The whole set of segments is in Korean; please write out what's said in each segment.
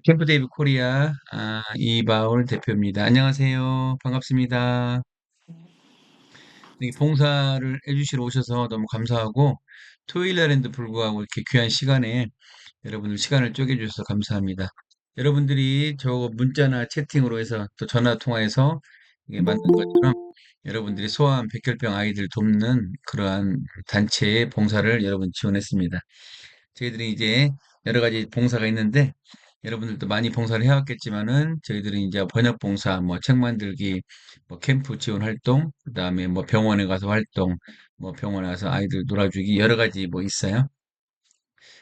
캠프 데이비 코리아 이바울 대표입니다. 안녕하세요. 반갑습니다. 여기 봉사를 해주시러 오셔서 너무 감사하고 토요일 날에도 불구하고 이렇게 귀한 시간에 여러분들 시간을 쪼개주셔서 감사합니다. 여러분들이 저 문자나 채팅으로 해서 또 전화 통화해서 이게 만든 것처럼 여러분들이 소아암 백혈병 아이들 돕는 그러한 단체의 봉사를 여러분 지원했습니다. 저희들이 이제 여러 가지 봉사가 있는데 여러분들도 많이 봉사를 해왔겠지만은 저희들이 이제 번역 봉사, 뭐 책 만들기, 뭐 캠프 지원 활동, 그다음에 뭐 병원에 가서 활동, 뭐 병원에 가서 아이들 놀아주기 여러 가지 뭐 있어요.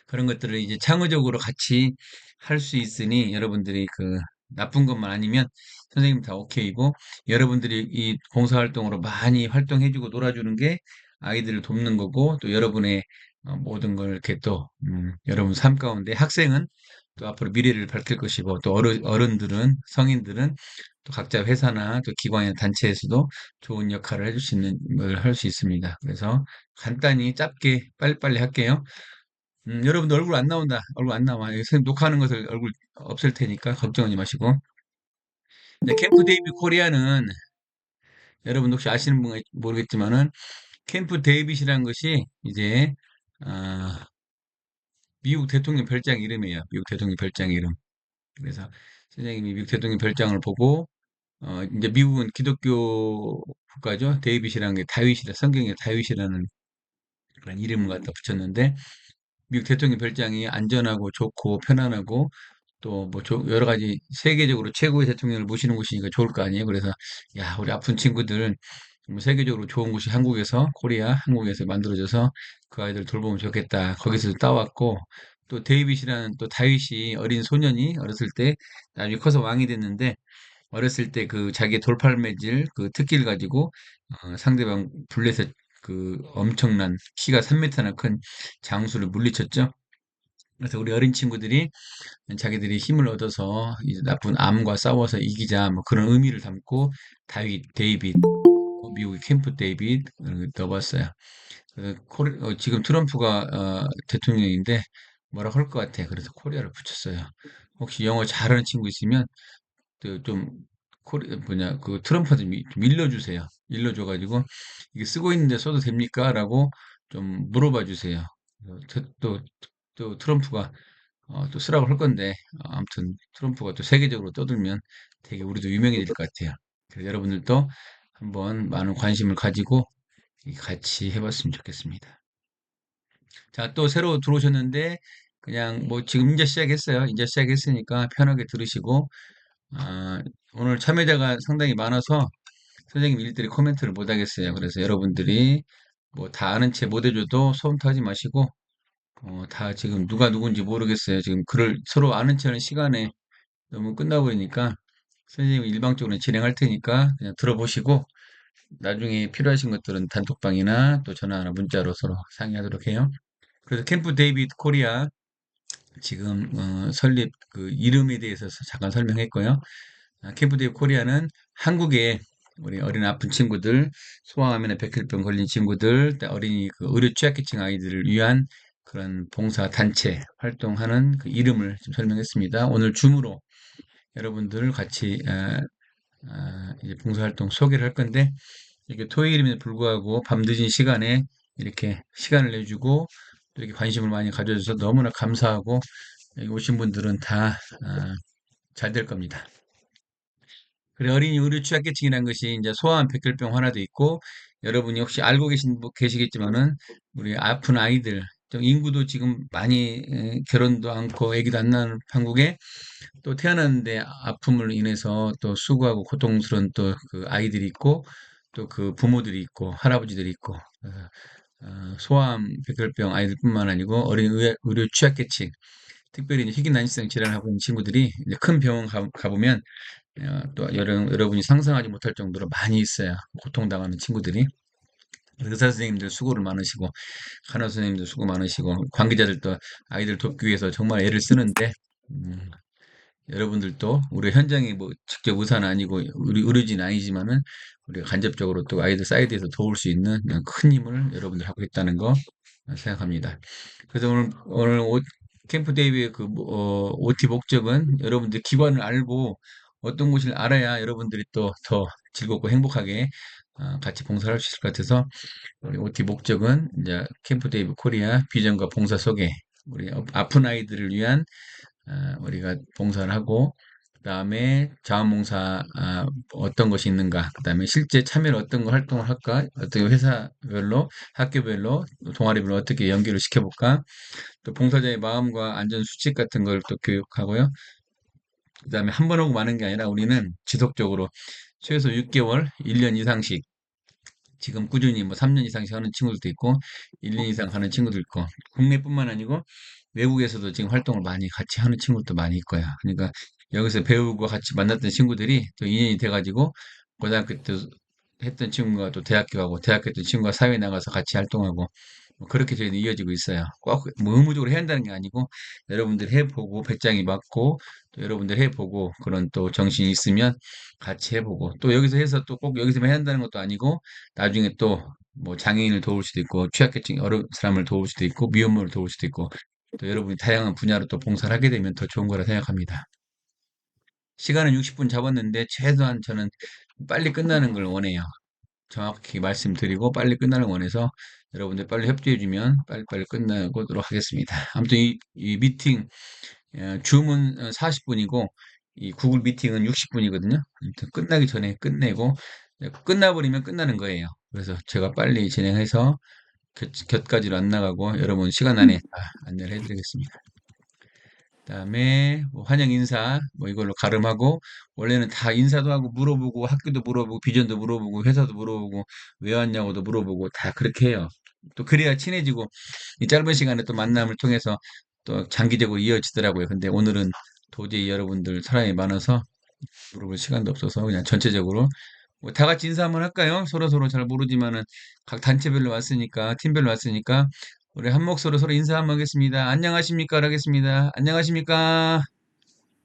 그런 것들을 이제 창의적으로 같이 할 수 있으니 여러분들이 그 나쁜 것만 아니면 선생님 다 오케이고 여러분들이 이 봉사활동으로 많이 활동해주고 놀아주는 게 아이들을 돕는 거고 또 여러분의 모든 걸 이렇게 또 여러분 삶 가운데 학생은 또 앞으로 미래를 밝힐 것이고 또 어른들은 성인들은 또 각자 회사나 또 기관이나 단체에서도 좋은 역할을 해줄 수 있는 걸 할 수 있습니다. 그래서 간단히 짧게 빨리빨리 할게요. 여러분들 얼굴 안 나온다. 얼굴 안 나와. 선생님 녹화하는 것을 얼굴 없앨 테니까 걱정하지 마시고. 네, 캠프 데이비 코리아는 여러분 혹시 아시는 분 모르겠지만은 캠프 데이빗이라는 것이 이제 아, 미국 대통령 별장 이름이에요. 미국 대통령 별장 이름. 그래서 선생님이 미국 대통령 별장을 보고 이제 미국은 기독교 국가죠. 데이빗이라는 게 다윗이라 성경에 다윗이라는 그런 이름을 갖다 붙였는데 미국 대통령 별장이 안전하고 좋고 편안하고 또 뭐 여러 가지 세계적으로 최고의 대통령을 모시는 곳이니까 좋을 거 아니에요. 그래서 야, 우리 아픈 친구들 뭐 세계적으로 좋은 곳이 한국에서 코리아 한국에서 만들어져서 그 아이들 돌보면 좋겠다. 거기서 따왔고 또 데이빗이라는 또 다윗이 어린 소년이 어렸을 때 나중에 커서 왕이 됐는데 어렸을 때 그 자기의 돌팔매질 그 특기를 가지고 상대방 블레셋 그 엄청난 키가 3m나 큰 장수를 물리쳤죠. 그래서 우리 어린 친구들이 자기들이 힘을 얻어서 이제 나쁜 암과 싸워서 이기자 뭐 그런 의미를 담고 데이빗, 미국의 캠프 데이빗 넣어봤어요. 지금 트럼프가 대통령인데 뭐라고 할 것 같아. 그래서 코리아를 붙였어요. 혹시 영어 잘하는 친구 있으면 좀 뭐냐 그 트럼프한테 좀 일러주세요. 일러줘가지고 이게 쓰고 있는데 써도 됩니까?라고 좀 물어봐 주세요. 또 트럼프가 또 쓰라고 할 건데 아무튼 트럼프가 또 세계적으로 떠들면 되게 우리도 유명해질 것 같아요. 그래서 여러분들도 한번 많은 관심을 가지고 같이 해봤으면 좋겠습니다. 자, 또 새로 들어오셨는데 그냥 뭐 지금 이제 시작했어요. 이제 시작했으니까 편하게 들으시고 아, 오늘 참여자가 상당히 많아서 선생님 일일이 코멘트를 못 하겠어요. 그래서 여러분들이 뭐 다 아는 채 못 해줘도 소음 타지 마시고 다 지금 누가 누군지 모르겠어요. 지금 글을 서로 아는 체하는 시간에 너무 끝나버리니까 선생님이 일방적으로 진행할 테니까 그냥 들어보시고 나중에 필요하신 것들은 단톡방이나 또 전화나 문자로 서로 상의하도록 해요. 그래서 캠프 데이빗 코리아 지금 설립 그 이름에 대해서 잠깐 설명했고요. 캠프 데이빗 코리아는 한국에 우리 어린 아픈 친구들, 소아암이나 백혈병 걸린 친구들, 어린이 그 의료 취약계층 아이들을 위한 그런 봉사 단체 활동하는 그 이름을 좀 설명했습니다. 오늘 줌으로 여러분들 같이 이제 봉사활동 소개를 할 건데 이게 토요일임에도 불구하고 밤늦은 시간에 이렇게 시간을 내주고 또 이렇게 관심을 많이 가져줘서 너무나 감사하고 여기 오신 분들은 다 잘 될 겁니다. 그래, 어린이 의료 취약계층이라는 것이 이제 소아암 백혈병 하나도 있고 여러분이 혹시 알고 계시겠지만은 우리 아픈 아이들 좀 인구도 지금 많이 결혼도 않고 아기도 안 낳는 한국에 또 태어났는데 아픔을 인해서 또 수고하고 고통스러운 또 그 아이들이 있고 또 그 부모들이 있고 할아버지들이 있고 소아암 백혈병 아이들뿐만 아니고 어린 의료 취약계층 특별히 이제 희귀난치성 질환을 하고 있는 친구들이 이제 큰 병원 가보면 또 여러분이 상상하지 못할 정도로 많이 있어요. 고통당하는 친구들이. 의사 선생님들 수고를 많으시고 간호 선생님들 수고 많으시고 관계자들도 아이들 돕기 위해서 정말 애를 쓰는데 음, 여러분들도 우리 현장에 뭐 직접 의사는 아니고 우리 의료진 아니지만은 우리가 간접적으로 또 아이들 사이드에서 도울 수 있는 큰 힘을 여러분들 하고 있다는 거 생각합니다. 그래서 오늘 캠프 데이비의 OT 목적은 여러분들 기관을 알고 어떤 곳을 알아야 여러분들이 또 더 즐겁고 행복하게 같이 봉사를 할 수 있을 것 같아서 우리 OT 목적은 이제 캠프 데이비 코리아 비전과 봉사 속에 우리 아픈 아이들을 위한 우리가 봉사를 하고 그다음에 자원봉사 어떤 것이 있는가 그다음에 실제 참여를 어떤 거 활동을 할까 어떻게 회사별로 학교별로 동아리별로 어떻게 연결을 시켜볼까 또 봉사자의 마음과 안전 수칙 같은 걸 또 교육하고요. 그다음에 한 번 하고 마는 게 아니라 우리는 지속적으로 최소 6개월, 1년 이상씩 지금 꾸준히 뭐 3년 이상씩 하는 친구들도 있고 1년 이상 하는 친구도 있고 국내뿐만 아니고 외국에서도 지금 활동을 많이 같이 하는 친구들도 많이 있고요. 그러니까 여기서 배우고 같이 만났던 친구들이 또 인연이 돼가지고 고등학교 때 했던 친구가 또 대학교 가고 대학교 때 친구가 사회 나가서 같이 활동하고 뭐 그렇게 저희는 이어지고 있어요. 꼭 뭐 의무적으로 해야 한다는 게 아니고 여러분들 해보고 배짱이 맞고 또 여러분들 해보고 그런 또 정신이 있으면 같이 해보고 또 여기서 해서 또 꼭 여기서만 해야 한다는 것도 아니고 나중에 또 뭐 장애인을 도울 수도 있고 취약계층 어려운 사람을 도울 수도 있고 미혼모를 도울 수도 있고 또 여러분이 다양한 분야로 또 봉사를 하게 되면 더 좋은 거라 생각합니다. 시간은 60분 잡았는데 최소한 저는 빨리 끝나는 걸 원해요. 정확히 말씀드리고 빨리 끝나는 걸 원해서 여러분들 빨리 협조해주면 빨리빨리 끝나도록 하겠습니다. 아무튼 이 미팅, 줌은 40분이고 이 구글 미팅은 60분이거든요. 아무튼 끝나기 전에 끝내고 끝나버리면 끝나는 거예요. 그래서 제가 빨리 진행해서 곁가지로 안 나가고 여러분 시간 안에 다 안내를 해드리겠습니다. 그다음에 뭐 환영 인사 뭐 이걸로 가름하고 원래는 다 인사도 하고 물어보고 학교도 물어보고 비전도 물어보고 회사도 물어보고 왜 왔냐고도 물어보고 다 그렇게 해요. 또 그래야 친해지고 이 짧은 시간에 또 만남을 통해서 또 장기적으로 이어지더라고요. 근데 오늘은 도저히 여러분들 사람이 많아서 물어볼 시간도 없어서 그냥 전체적으로 뭐 다 같이 인사 한번 할까요? 서로서로 잘 모르지만은 각 단체별로 왔으니까 팀별로 왔으니까 우리 한 목소리로 서로 인사 한번 하겠습니다. 안녕하십니까? 하겠습니다. 안녕하십니까?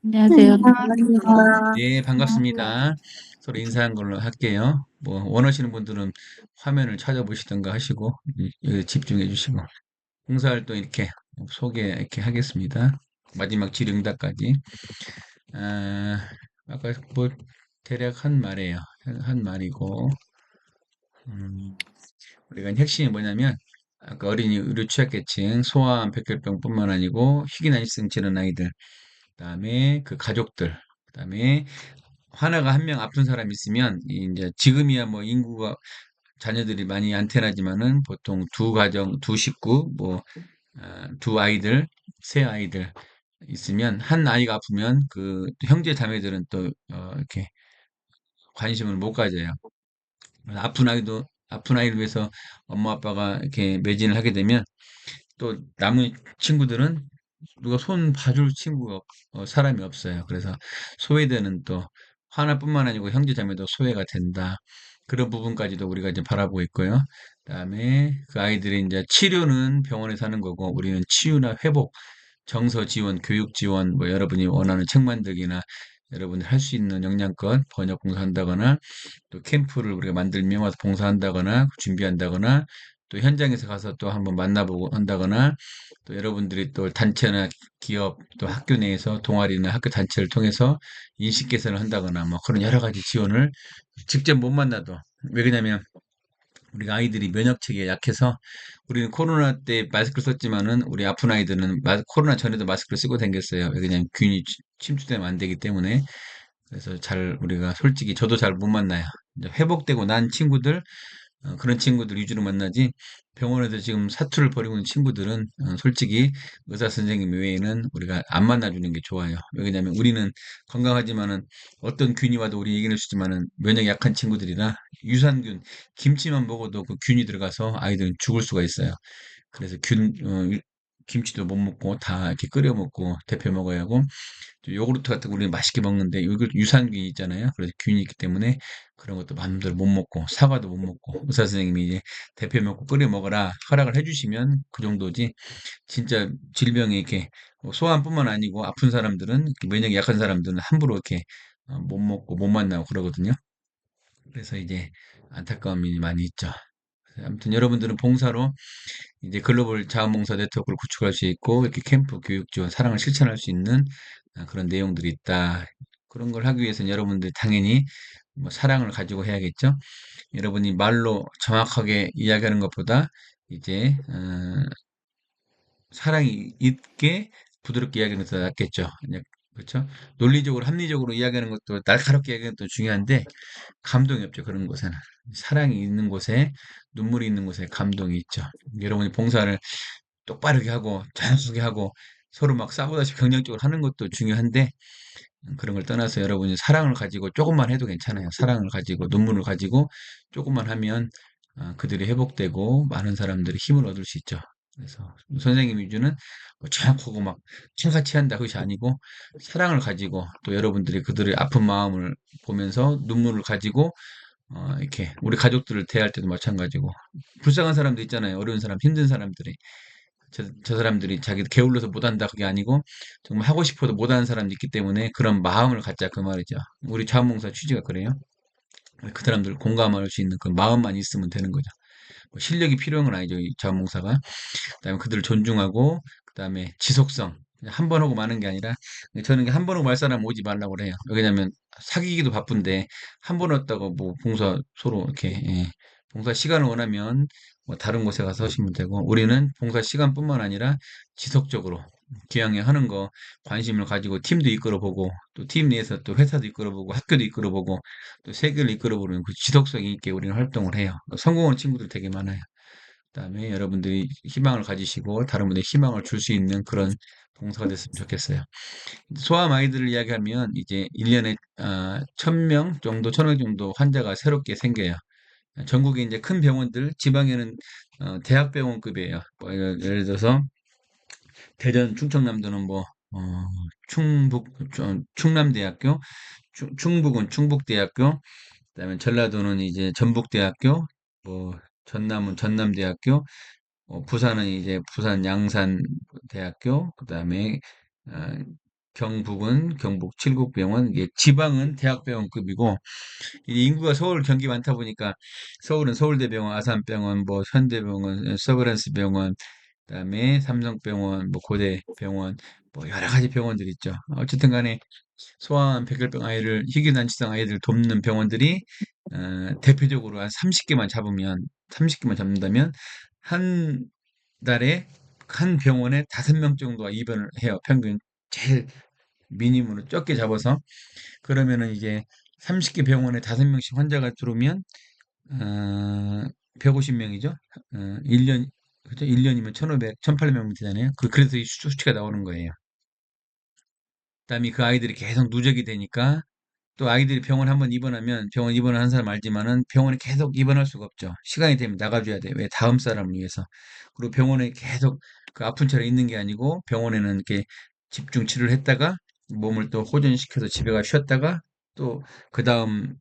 안녕하세요. 안녕하세요. 예, 반갑습니다. 서로 인사한 걸로 할게요. 뭐 원하시는 분들은 화면을 찾아보시던가 하시고 여기 집중해 주시고 봉사활동 이렇게 소개 이렇게 하겠습니다. 마지막 질의응답까지. 아, 아까 뭐 대략 한 말이에요. 한 말이고 음, 우리가 핵심이 뭐냐면 아까 어린이 의료 취약계층, 소아암, 백혈병뿐만 아니고 희귀난치성 질환 아이들, 그다음에 그 가족들, 그다음에 하나가 한 명 아픈 사람 있으면 이제 지금이야 뭐 인구가 자녀들이 많이 안테나지만은 보통 두 가정, 두 식구, 뭐 두 아이들, 세 아이들 있으면 한 아이가 아프면 그 형제 자매들은 또 이렇게 관심을 못 가져요. 아픈 아이를 위해서 엄마 아빠가 이렇게 매진을 하게 되면 또 남은 친구들은 누가 손 봐줄 친구가 사람이 없어요. 그래서 소외되는 또 하나뿐만 아니고 형제자매도 소외가 된다. 그런 부분까지도 우리가 이제 바라보고 있고요. 그다음에 그 아이들이 이제 치료는 병원에서 하는 거고 우리는 치유나 회복, 정서 지원, 교육 지원, 뭐 여러분이 원하는 책 만들기나 여러분이 할 수 있는 역량껏 번역 봉사한다거나 또 캠프를 우리가 만들면 와서 봉사한다거나 준비한다거나 또 현장에서 가서 또 한번 만나보고 한다거나 또 여러분들이 또 단체나 기업 또 학교 내에서 동아리나 학교 단체를 통해서 인식 개선을 한다거나 뭐 그런 여러 가지 지원을 직접 못 만나도 왜 그러냐면 우리가 아이들이 면역 체계가 약해서 우리는 코로나 때 마스크를 썼지만은 우리 아픈 아이들은 코로나 전에도 마스크를 쓰고 다녔어요. 왜냐면 균이 침투되면 안 되기 때문에 그래서 잘 우리가 솔직히 저도 잘 못 만나요. 이제 회복되고 난 친구들 그런 친구들 위주로 만나지 병원에서 지금 사투를 벌이고 있는 친구들은 솔직히 의사 선생님 외에는 우리가 안 만나주는 게 좋아요. 왜냐면 우리는 건강하지만은 어떤 균이 와도 우리 이겨낼 수 있지만은 면역이 약한 친구들이라 유산균, 김치만 먹어도 그 균이 들어가서 아이들은 죽을 수가 있어요. 그래서 김치도 못 먹고 다 이렇게 끓여 먹고 데펴 먹어야 하고 요구르트 같은 거 우리는 맛있게 먹는데 이거 유산균이 있잖아요. 그래서 균이 있기 때문에 그런 것도 마음대로 못 먹고 사과도 못 먹고 의사 선생님이 이제 데펴 먹고 끓여 먹어라 허락을 해주시면 그 정도지 진짜 질병이 이렇게 뭐 소아암뿐만 아니고 아픈 사람들은 이렇게 면역이 약한 사람들은 함부로 이렇게 못 먹고 못 만나고 그러거든요. 그래서 이제 안타까움이 많이 있죠. 아무튼 여러분들은 봉사로 이제 글로벌 자원봉사 네트워크를 구축할 수 있고 이렇게 캠프 교육 지원 사랑을 실천할 수 있는 그런 내용들이 있다. 그런 걸 하기 위해서는 여러분들이 당연히 뭐 사랑을 가지고 해야겠죠. 여러분이 말로 정확하게 이야기하는 것보다 이제 사랑이 있게 부드럽게 이야기하는 것도 낫겠죠. 그렇죠? 논리적으로 합리적으로 이야기하는 것도 날카롭게 이야기하는 것도 중요한데 감동이 없죠. 그런 곳에는 사랑이 있는 곳에 눈물이 있는 곳에 감동이 있죠. 여러분이 봉사를 똑바르게 하고 정확하게 하고 서로 막 싸우다시피 경쟁적으로 하는 것도 중요한데 그런 걸 떠나서 여러분이 사랑을 가지고 조금만 해도 괜찮아요. 사랑을 가지고 눈물을 가지고 조금만 하면 그들이 회복되고 많은 사람들이 힘을 얻을 수 있죠. 그래서 선생님 위주는 뭐 정확하고 막 칼같이 한다 그것이 아니고 사랑을 가지고 또 여러분들이 그들의 아픈 마음을 보면서 눈물을 가지고 이렇게 우리 가족들을 대할 때도 마찬가지고 불쌍한 사람도 있잖아요. 어려운 사람, 힘든 사람들이 저 사람들이 자기 게을러서 못한다 그게 아니고 정말 하고 싶어도 못하는 사람도 있기 때문에 그런 마음을 갖자 그 말이죠. 우리 자원봉사 취지가 그래요. 그 사람들 공감할 수 있는 그 마음만 있으면 되는 거죠. 뭐 실력이 필요한 건 아니죠. 이 자원봉사가. 그다음에 그들을 존중하고 그다음에 지속성. 한 번 하고 마는 게 아니라 저는 한 번 하고 말 사람 오지 말라고 그래요. 왜냐면 사귀기도 바쁜데 한 번 왔다고 뭐 봉사 서로 이렇게 봉사 시간을 원하면 뭐 다른 곳에 가서 하시면 되고 우리는 봉사 시간뿐만 아니라 지속적으로 기왕에 하는 거 관심을 가지고 팀도 이끌어보고 또 팀 내에서 또 회사도 이끌어보고 학교도 이끌어보고 또 세계를 이끌어보는 그 지속성 있게 우리는 활동을 해요. 성공하는 친구들 되게 많아요. 그다음에 여러분들이 희망을 가지시고 다른 분에게 희망을 줄 수 있는 그런 봉사가 됐으면 좋겠어요. 소아암 아이들을 이야기하면 이제 1년에 1000명 정도, 1000명 정도 환자가 새롭게 생겨요. 전국에 이제 큰 병원들, 지방에는 대학병원급이에요. 뭐 예를 들어서 대전, 충청남도는 뭐 충북, 충남대학교, 충북은 충북대학교, 그다음에 전라도는 이제 전북대학교, 뭐 전남은 전남대학교, 부산은 이제 부산 양산대학교, 그다음에 어, 경북은 경북 칠곡병원, 이게 지방은 대학병원급이고 이 인구가 서울, 경기 많다 보니까 서울은 서울대병원, 아산병원, 뭐 현대병원, 서브란스병원, 그다음에 삼성병원, 뭐 고대병원, 뭐 여러 가지 병원들이 있죠. 어쨌든 간에 소아암, 백혈병 아이를 희귀난치성 아이들 돕는 병원들이 대표적으로 한 30개만 잡으면 30개만 잡는다면 한 달에 한 병원에 5명 정도가 입원을 해요. 평균 제일 미니멈으로 적게 잡아서 그러면은 이게 30개 병원에 5명씩 환자가 들어오면 어, 150명이죠. 1년 그죠? 1년이면 1,500, 1,800명 되잖아요. 그래서 이 수치가 나오는 거예요. 그다음에 그 아이들이 계속 누적이 되니까 또 아이들이 병원 한번 입원하면 병원 입원을 한 사람 알지만은 병원에 계속 입원할 수가 없죠. 시간이 되면 나가줘야 돼. 왜? 다음 사람을 위해서. 그리고 병원에 계속 그 아픈 채로 있는 게 아니고 병원에는 이렇게 집중 치료를 했다가 몸을 또 호전시켜서 집에 가 쉬었다가 또 그 다음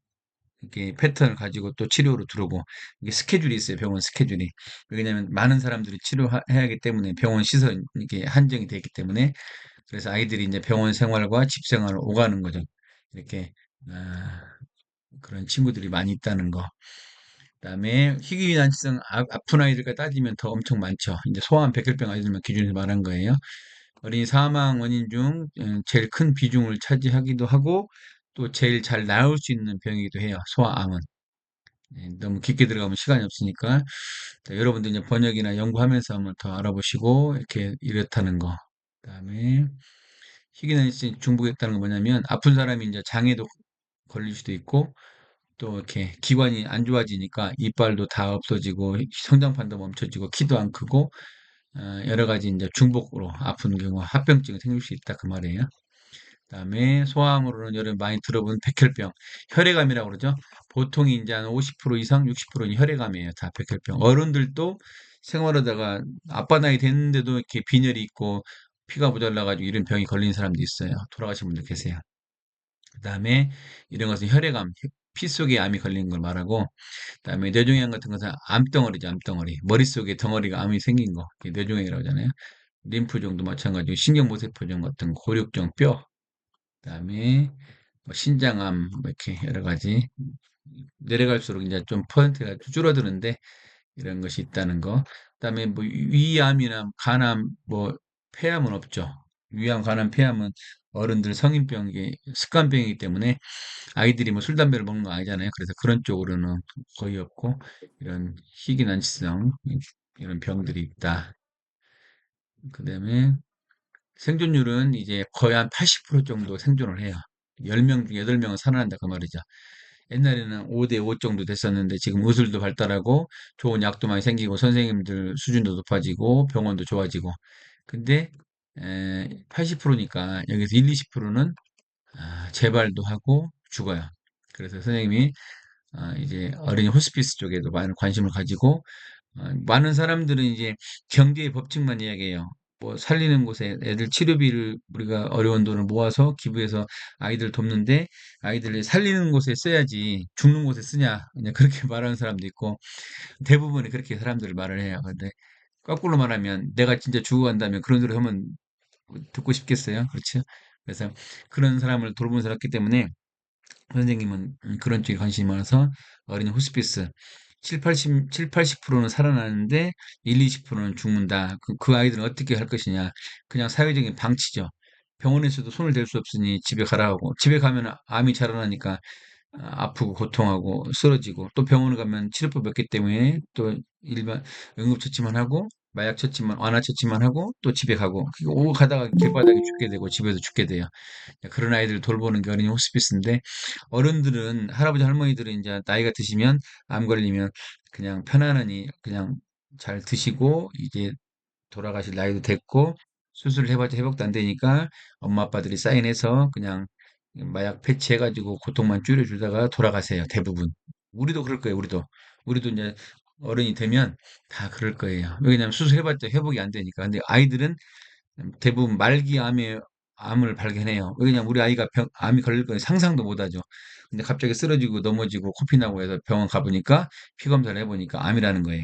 이렇게 패턴을 가지고 또 치료로 들어오고 이게 스케줄이 있어요. 병원 스케줄이. 왜냐하면 많은 사람들이 치료해야 하기 때문에 병원 시설 이게 한정이 되어 있기 때문에 그래서 아이들이 이제 병원 생활과 집 생활을 오가는 거죠. 이렇게 아, 그런 친구들이 많이 있다는 거. 그다음에 희귀난치성 아픈 아이들과 따지면 더 엄청 많죠. 이제 소아암 백혈병 아이들만 기준으로 말한 거예요. 어린이 사망 원인 중 제일 큰 비중을 차지하기도 하고 또 제일 잘 나을 수 있는 병이기도 해요. 소아암은. 너무 깊게 들어가면 시간이 없으니까 여러분들 이제 번역이나 연구하면서 한번 더 알아보시고 이렇게 이렇다는 거. 그다음에 희귀난치성 중복했다는 건 뭐냐면 아픈 사람이 이제 장애도 걸릴 수도 있고 또 이렇게 기관이 안 좋아지니까 이빨도 다 없어지고 성장판도 멈춰지고 키도 안 크고 여러 가지 이제 중복으로 아픈 경우 합병증이 생길 수 있다 그 말이에요. 그다음에 소아암으로는 여러분 많이 들어본 백혈병, 혈액암이라고 그러죠. 보통 이제 한 50% 이상, 60%는 혈액암이에요. 다 백혈병. 어른들도 생활하다가 아빠 나이 됐는데도 이렇게 빈혈이 있고 피가 모자라가지고 이런 병이 걸린 사람도 있어요. 돌아가신 분들 계세요. 그다음에 이런 것은 혈액암, 피 속에 암이 걸리는 걸 말하고, 그다음에 뇌종양 같은 것은 암덩어리죠, 암덩어리. 머릿속에 덩어리가 암이 생긴 거, 그게 뇌종양이라고 하잖아요. 림프종도 마찬가지고 신경모세포종 같은 고륙종 뼈, 그다음에 뭐 신장암 뭐 이렇게 여러 가지 내려갈수록 이제 좀 퍼센트가 줄어드는데 이런 것이 있다는 거. 그다음에 뭐 위암이나 간암, 뭐 폐암은 없죠. 위암, 간암, 폐암은 어른들 성인병이 습관병이기 때문에 아이들이 뭐 술, 담배를 먹는 거 아니잖아요. 그래서 그런 쪽으로는 거의 없고 이런 희귀난치성 이런 병들이 있다. 그다음에 생존율은 이제 거의 한 80% 정도 생존을 해요. 10명 중 8명은 살아난다 그 말이죠. 옛날에는 5대 5 정도 됐었는데 지금 의술도 발달하고 좋은 약도 많이 생기고 선생님들 수준도 높아지고 병원도 좋아지고. 근데 80%니까 여기서 1, 20%는 재발도 하고 죽어요. 그래서 선생님이 이제 어린이 호스피스 쪽에도 많은 관심을 가지고 많은 사람들은 이제 경제의 법칙만 이야기해요. 뭐 살리는 곳에 애들 치료비를 우리가 어려운 돈을 모아서 기부해서 아이들 돕는데 아이들을 살리는 곳에 써야지 죽는 곳에 쓰냐 그냥 그렇게 말하는 사람도 있고 대부분이 그렇게 사람들을 말을 해요. 근데 거꾸로 말하면 내가 진짜 죽어간다면 그런 소리 하면 듣고 싶겠어요. 그렇죠? 그래서 그런 사람을 돌보는 사람이기 때문에 선생님은 그런 쪽에 관심이 많아서 어린이 호스피스 7, 80%는 살아나는데 1, 20%는 죽는다. 그 아이들은 어떻게 할 것이냐. 그냥 사회적인 방치죠. 병원에서도 손을 댈 수 없으니 집에 가라고. 집에 가면 암이 자라나니까 아프고 고통하고 쓰러지고 또 병원을 가면 치료법 없기 때문에 또 일반 응급처치만 하고 마약 처치만 완화 처치만 하고 또 집에 가고 오고 가다가 길바닥에 죽게 되고 집에서 죽게 돼요. 그런 아이들 돌보는 게 어린이 호스피스인데 어른들은 할아버지 할머니들은 이제 나이가 드시면 암 걸리면 그냥 편안하니 그냥 잘 드시고 이제 돌아가실 나이도 됐고 수술을 해봤자 회복도 안 되니까 엄마 아빠들이 사인해서 그냥 마약 패치해가지고 고통만 줄여주다가 돌아가세요 대부분. 우리도 그럴 거예요. 우리도 이제 어른이 되면 다 그럴 거예요. 왜냐하면 수술해봤자 회복이 안 되니까. 근데 아이들은 대부분 말기 암을 발견해요. 왜냐면 우리 아이가 암이 걸릴 거 상상도 못 하죠. 근데 갑자기 쓰러지고 넘어지고 코피 나고 해서 병원 가보니까 피 검사를 해보니까 암이라는 거예요.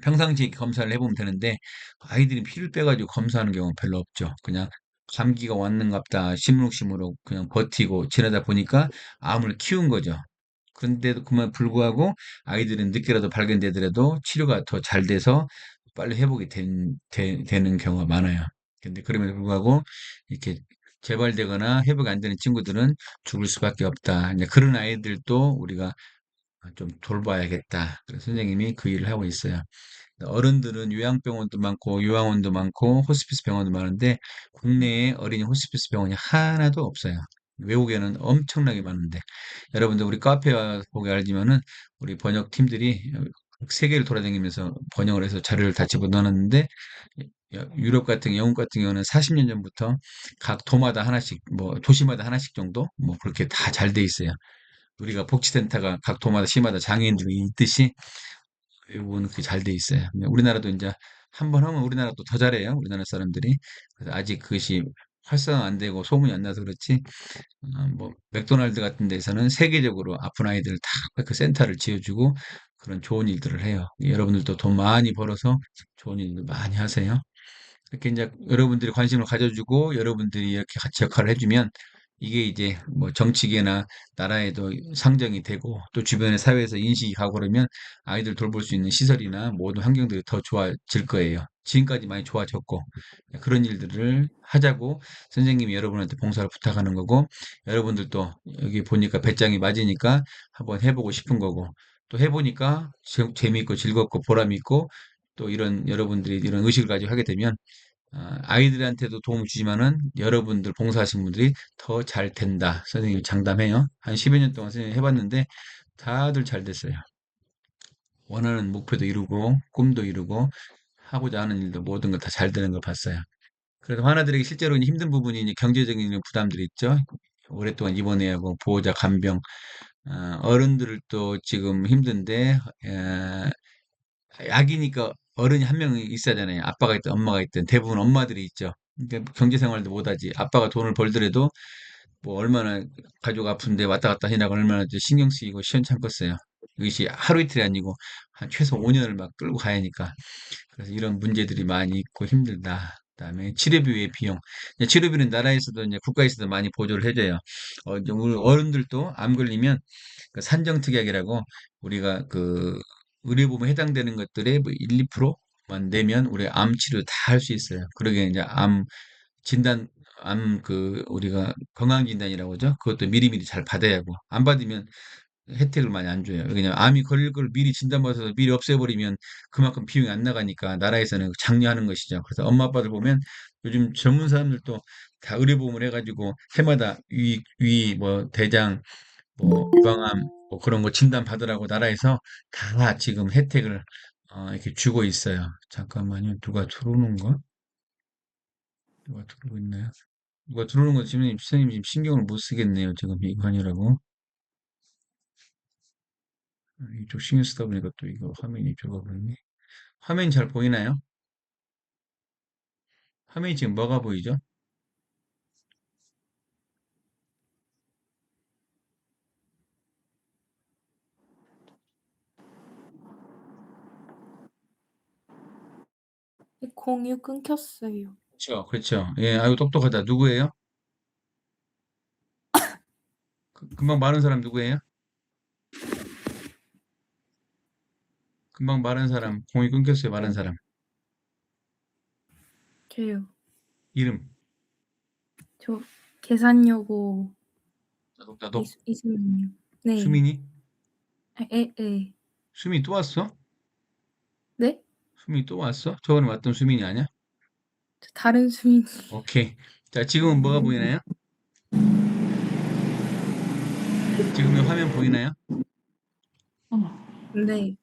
평상시에 검사를 해보면 되는데 아이들이 피를 빼가지고 검사하는 경우는 별로 없죠. 그냥 감기가 왔는갑다 시무룩시무룩 그냥 버티고 지내다 보니까 암을 키운 거죠. 그런데도 그만 불구하고 아이들은 늦게라도 발견되더라도 치료가 더 잘 돼서 빨리 회복이 되는 경우가 많아요. 근데 그럼에도 불구하고 이렇게 재발되거나 회복이 안 되는 친구들은 죽을 수밖에 없다. 이제 그런 아이들도 우리가 좀 돌봐야겠다. 그래서 선생님이 그 일을 하고 있어요. 어른들은 요양병원도 많고 요양원도 많고 호스피스 병원도 많은데 국내에 어린이 호스피스 병원이 하나도 없어요. 외국에는 엄청나게 많은데 여러분들 우리 카페 와 보기 알지만은 우리 번역팀들이 세계를 돌아다니면서 번역을 해서 자료를 다 집어넣었는데 유럽 같은 영국 같은 경우는 40년 전부터 각 도마다 하나씩 뭐 도시마다 하나씩 정도 뭐 그렇게 다 잘 돼 있어요. 우리가 복지센터가 각 도마다 시마다 장애인들이 있듯이 외국은 그게 잘 돼 있어요. 근데 우리나라도 이제 한 번 하면 우리나라도 더 잘해요. 우리나라 사람들이. 그래서 아직 그것이 활성화 안 되고 소문이 안 나서 그렇지. 뭐 맥도날드 같은 데서는 세계적으로 아픈 아이들 다 그 센터를 지어주고 그런 좋은 일들을 해요. 여러분들도 돈 많이 벌어서 좋은 일들 많이 하세요. 이렇게 이제 여러분들이 관심을 가져주고 여러분들이 이렇게 같이 역할을 해주면 이게 이제 뭐 정치계나 나라에도 상정이 되고 또 주변의 사회에서 인식이 가고 그러면 아이들 돌볼 수 있는 시설이나 모든 환경들이 더 좋아질 거예요. 지금까지 많이 좋아졌고 그런 일들을 하자고 선생님이 여러분한테 봉사를 부탁하는 거고 여러분들도 여기 보니까 배짱이 맞으니까 한번 해보고 싶은 거고 또 해보니까 재미있고 즐겁고 보람 있고 또 이런 여러분들이 이런 의식을 가지고 하게 되면 아이들한테도 도움을 주지만은 여러분들 봉사하신 분들이 더 잘 된다. 선생님이 장담해요. 한 10여 년 동안 선생님 해봤는데 다들 잘 됐어요. 원하는 목표도 이루고 꿈도 이루고 하고자 하는 일도 모든 거 다 잘 되는 걸 봤어요. 그래서 하나들에게 실제로 힘든 부분이 이제 경제적인 부담들이 있죠. 오랫동안 입원해야 하고 보호자 간병, 어른들도 지금 힘든데 약이니까 어른이 한 명 있어야 되잖아요. 아빠가 있든 엄마가 있든 대부분 엄마들이 있죠. 그러니까 경제 생활도 못하지. 아빠가 돈을 벌더라도 뭐 얼마나 가족 아픈데 왔다 갔다 하느라고 얼마나 이제 신경 쓰이고 시원찮겠어요. 이것이 하루 이틀이 아니고 한 최소 5년을 막 끌고 가야 하니까. 그래서 이런 문제들이 많이 있고 힘들다. 그다음에 치료비 외 비용. 이제 치료비는 나라에서도 이제 국가에서도 많이 보조를 해줘요. 이제 우리 어른들도 암 걸리면 그 산정특약이라고 우리가 그 의료보험에 해당되는 것들의 뭐 1, 2%만 내면 우리 암 치료 다 할 수 있어요. 그러게 이제 암 진단, 우리가 건강진단이라고 하죠. 그것도 미리미리 잘 받아야 하고, 안 받으면 혜택을 많이 안 줘요. 왜냐면 암이 걸릴 걸 미리 진단받아서 미리 없애버리면 그만큼 비용이 안 나가니까 나라에서는 장려하는 것이죠. 그래서 엄마 아빠들 보면 요즘 젊은 사람들도 다 의료보험을 해가지고 해마다 뭐 대장, 뭐 유방암 뭐 그런 거 진단 받으라고 나라에서 다 지금 혜택을 이렇게 주고 있어요. 잠깐만요. 누가 들어오는 거? 누가 들어오고 있나요? 누가 들어오는 거 지금 선생님 지금 신경을 못 쓰겠네요. 지금 이거 아니라고. 이쪽 신경 쓰다 보니까 또 이거 화면이 좁아버리네. 화면이 잘 보이나요? 화면이 지금 뭐가 보이죠? 공유 끊겼어요. 그렇죠, 그렇죠. 예, 아유 똑똑하다. 누구예요? 금방 마른 사람 누구예요? 금방 마른 사람, 공이 끊겼어요. 마른 사람. 저요. 이름. 저 계산여고 나독나독. 이수민이요. 네. 수민이? 에. 수민이 또 왔어? 네? 수민이 또 왔어? 저번에 왔던 수민이 아니야? 저 다른 수민. 오케이. 자, 지금은 뭐가 보이나요? 지금의 화면 보이나요? 네.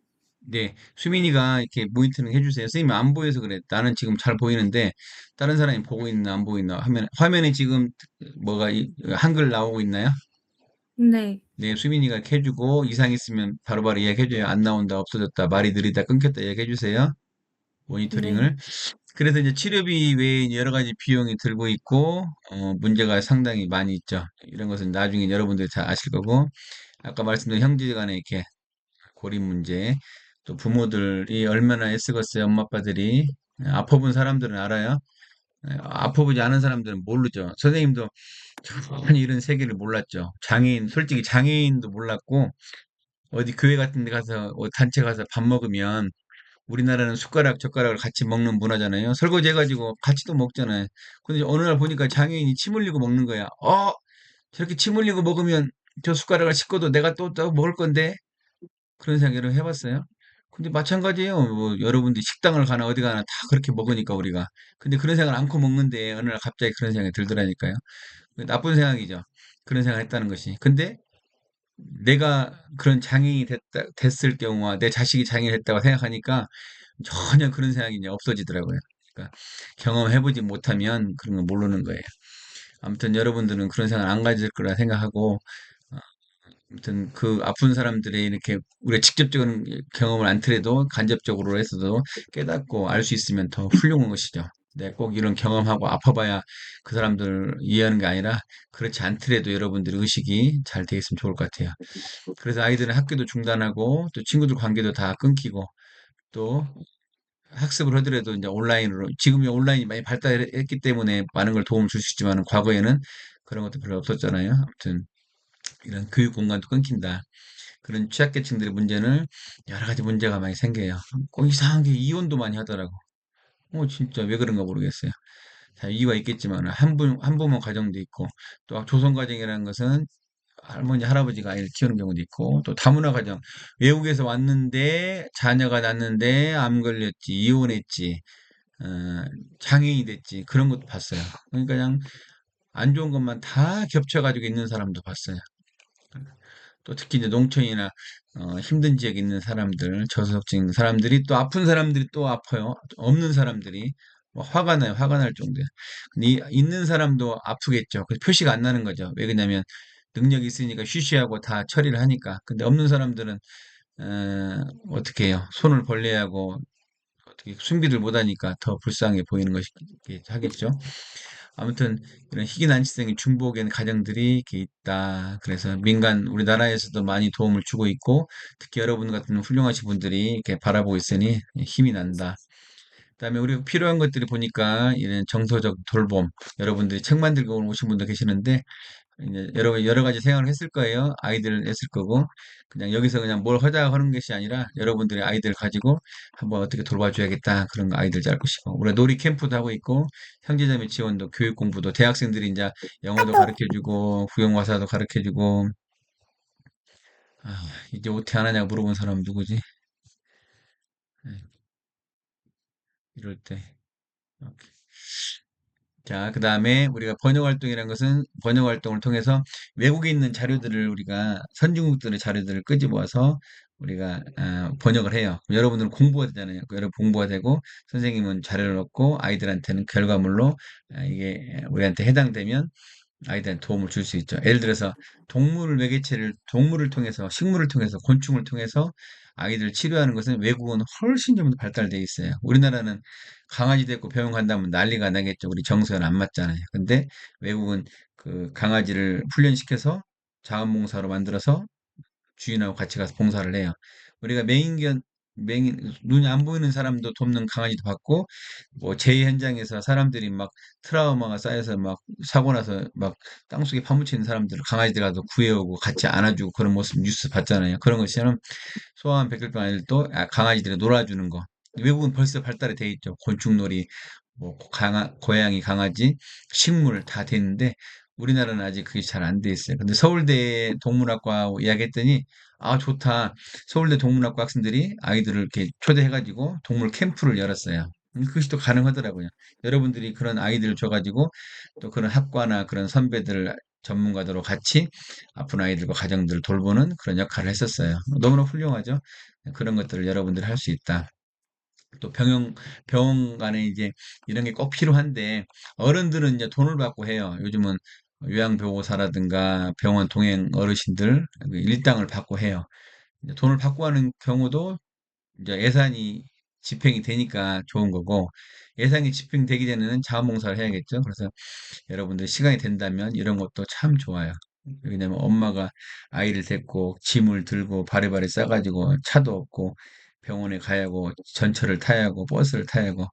네, 수민이가 이렇게 모니터링 해주세요. 선생님 안 보여서 그래. 나는 지금 잘 보이는데 다른 사람이 보고 있나 안 보이나 화면에 지금 뭐가 한글 나오고 있나요? 네. 네, 수민이가 이렇게 해주고 이상 있으면 바로바로 이야기해줘요. 안 나온다, 없어졌다, 말이 느리다, 끊겼다 이야기해주세요. 네. 모니터링을. 그래서 이제 치료비 외에 여러 가지 비용이 들고 있고 문제가 상당히 많이 있죠. 이런 것은 나중에 여러분들이 잘 아실 거고 아까 말씀드린 형제간에 이렇게 고립 문제, 또 부모들이 얼마나 애쓰겠어요, 엄마 아빠들이. 아파본 사람들은 알아요. 아파보지 않은 사람들은 모르죠. 선생님도 전혀 이런 세계를 몰랐죠. 솔직히 장애인도 몰랐고, 어디 교회 같은 데 가서, 단체 가서 밥 먹으면, 우리나라는 숟가락, 젓가락을 같이 먹는 문화잖아요. 설거지 해가지고 같이도 먹잖아요. 근데 어느 날 보니까 장애인이 침 흘리고 먹는 거야. 저렇게 침 흘리고 먹으면 저 숟가락을 씻고도 내가 또 먹을 건데? 그런 생각을 해봤어요. 근데 마찬가지예요. 뭐 여러분들이 식당을 가나 어디 가나 다 그렇게 먹으니까 우리가. 근데 그런 생각을 않고 먹는데 어느 날 갑자기 그런 생각이 들더라니까요. 나쁜 생각이죠. 그런 생각을 했다는 것이. 근데 내가 그런 장애인이 됐을 경우와 내 자식이 장애인이 됐다고 생각하니까 전혀 그런 생각이 이제 없어지더라고요. 그러니까 경험해보지 못하면 그런 거 모르는 거예요. 아무튼 여러분들은 그런 생각 안 가질 거라 생각하고 아무튼 그 아픈 사람들의 이렇게 우리가 직접적인 경험을 않더라도 간접적으로 해서도 깨닫고 알 수 있으면 더 훌륭한 것이죠. 내가 꼭 이런 경험하고 아파봐야 그 사람들 이해하는 게 아니라 그렇지 않더라도 여러분들의 의식이 잘 돼 있으면 좋을 것 같아요. 그래서 아이들은 학교도 중단하고 또 친구들 관계도 다 끊기고 또 학습을 하더라도 이제 온라인으로 지금이 온라인이 많이 발달했기 때문에 많은 걸 도움을 줄 수 있지만 과거에는 그런 것도 별로 없었잖아요. 아무튼 이런 교육 공간도 끊긴다. 그런 취약계층들의 문제는 여러 가지 문제가 많이 생겨요. 꼭 이상하게 이혼도 많이 하더라고. 진짜 왜 그런가 모르겠어요. 자, 이유가 있겠지만 한부모 가정도 있고 또 조성 가정이라는 것은 할머니 할아버지가 아이를 키우는 경우도 있고 또 다문화 가정 외국에서 왔는데 자녀가 낳는데 암 걸렸지 이혼했지 어, 장애인이 됐지 그런 것도 봤어요. 그러니까 그냥 안 좋은 것만 다 겹쳐가지고 있는 사람도 봤어요. 또 특히 이제 농촌이나 힘든 지역에 있는 사람들, 저소득층 사람들이 또 아픈 사람들이 또 아파요. 없는 사람들이 뭐 화가 나요. 화가 날 정도야. 근데 있는 사람도 아프겠죠. 그 표시가 안 나는 거죠. 왜 그러냐면 능력이 있으니까 쉬쉬하고 다 처리를 하니까. 근데 없는 사람들은 어떻게 해요? 손을 벌려야 하고 어떻게 준비를 못 하니까 더 불쌍해 보이는 것이 하겠죠. 아무튼 이런 희귀난치성의 중복인 가정들이 이렇게 있다. 그래서 우리나라에서도 많이 도움을 주고 있고 특히 여러분 같은 훌륭하신 분들이 이렇게 바라보고 있으니 힘이 난다. 그다음에 우리가 필요한 것들이 보니까 이런 정서적 돌봄, 여러분들이 책 만들고 오신 분도 계시는데 이제 여러 가지 생각을 했을 거예요. 아이들 했을 거고, 그냥 여기서 그냥 뭘 하자 하는 것이 아니라 여러분들의 아이들 가지고 한번 어떻게 돌봐줘야겠다. 그런 거 아이들 짤 것이고. 우리가 놀이 캠프도 하고 있고, 형제자매 지원도 교육 공부도 대학생들이 이제 영어도 가르쳐주고, 국영화사도 가르쳐주고, 아, 이제 어떻게 안 하냐고 물어본 사람 누구지? 네, 이럴 때. 오케이. 자, 그 다음에 우리가 번역 활동이라는 것은 번역 활동을 통해서 외국에 있는 자료들을 우리가 선진국들의 자료들을 끄집어와서 우리가 번역을 해요. 그럼 여러분들은 공부가 되잖아요. 여러분 공부가 되고 선생님은 자료를 얻고 아이들한테는 결과물로 이게 우리한테 해당되면 아이들한테 도움을 줄 수 있죠. 예를 들어서 동물을 통해서, 식물을 통해서, 곤충을 통해서 아이들을 치료하는 것은 외국은 훨씬 좀 더 발달되어 있어요. 우리나라는 강아지 데리고 병원 간다면 난리가 나겠죠. 우리 정서는 안 맞잖아요. 근데 외국은 그 강아지를 훈련시켜서 자원봉사로 만들어서 주인하고 같이 가서 봉사를 해요. 우리가 눈이 안 보이는 사람도 돕는 강아지도 봤고, 뭐 재해 현장에서 사람들이 막 트라우마가 쌓여서 막 사고 나서 막 땅속에 파묻히는 사람들을 강아지들 가서 구해오고 같이 안아주고 그런 모습 뉴스 봤잖아요. 그런 것처럼 소아암 백혈병 아이들도 강아지들이 놀아주는 거. 외국은 벌써 발달이 돼 있죠. 곤충놀이, 뭐 고양이, 강아지, 식물 다 돼 있는데 우리나라는 아직 그게 잘 안 돼 있어요. 근데 서울대 동물학과 이야기했더니 아 좋다. 서울대 동물학과 학생들이 아이들을 이렇게 초대해가지고 동물 캠프를 열었어요. 그것이 또 가능하더라고요. 여러분들이 그런 아이들을 줘가지고 또 그런 학과나 그런 선배들 전문가들로 같이 아픈 아이들과 가정들을 돌보는 그런 역할을 했었어요. 너무나 훌륭하죠? 그런 것들을 여러분들이 할 수 있다. 또 병원 간에 이제 이런 게 꼭 필요한데 어른들은 이제 돈을 받고 해요. 요즘은 요양보호사라든가 병원 동행 어르신들 그 일당을 받고 해요. 이제 돈을 받고 하는 경우도 이제 예산이 집행이 되니까 좋은 거고 예산이 집행되기 전에는 자원봉사를 해야겠죠. 그래서 여러분들 시간이 된다면 이런 것도 참 좋아요. 왜냐면 엄마가 아이를 데리고 짐을 들고 바리바리 싸가지고 차도 없고 병원에 가야 하고 전철을 타야 하고 버스를 타야 하고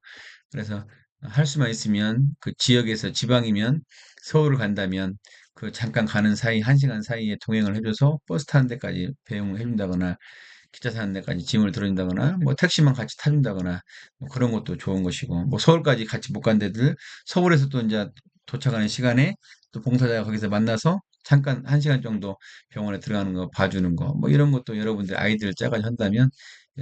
그래서 할 수만 있으면 그 지역에서 지방이면 서울을 간다면 그 잠깐 가는 사이 1시간 사이에 동행을 해줘서 버스 타는 데까지 배웅을 해준다거나 기차 타는 데까지 짐을 들어준다거나 뭐 택시만 같이 타준다거나 뭐 그런 것도 좋은 것이고 뭐 서울까지 같이 못 간 데들 서울에서 또 이제 도착하는 시간에 또 봉사자가 거기서 만나서 잠깐 1시간 정도 병원에 들어가는 거 봐주는 거 뭐 이런 것도 여러분들 아이디어를 짜가지고 한다면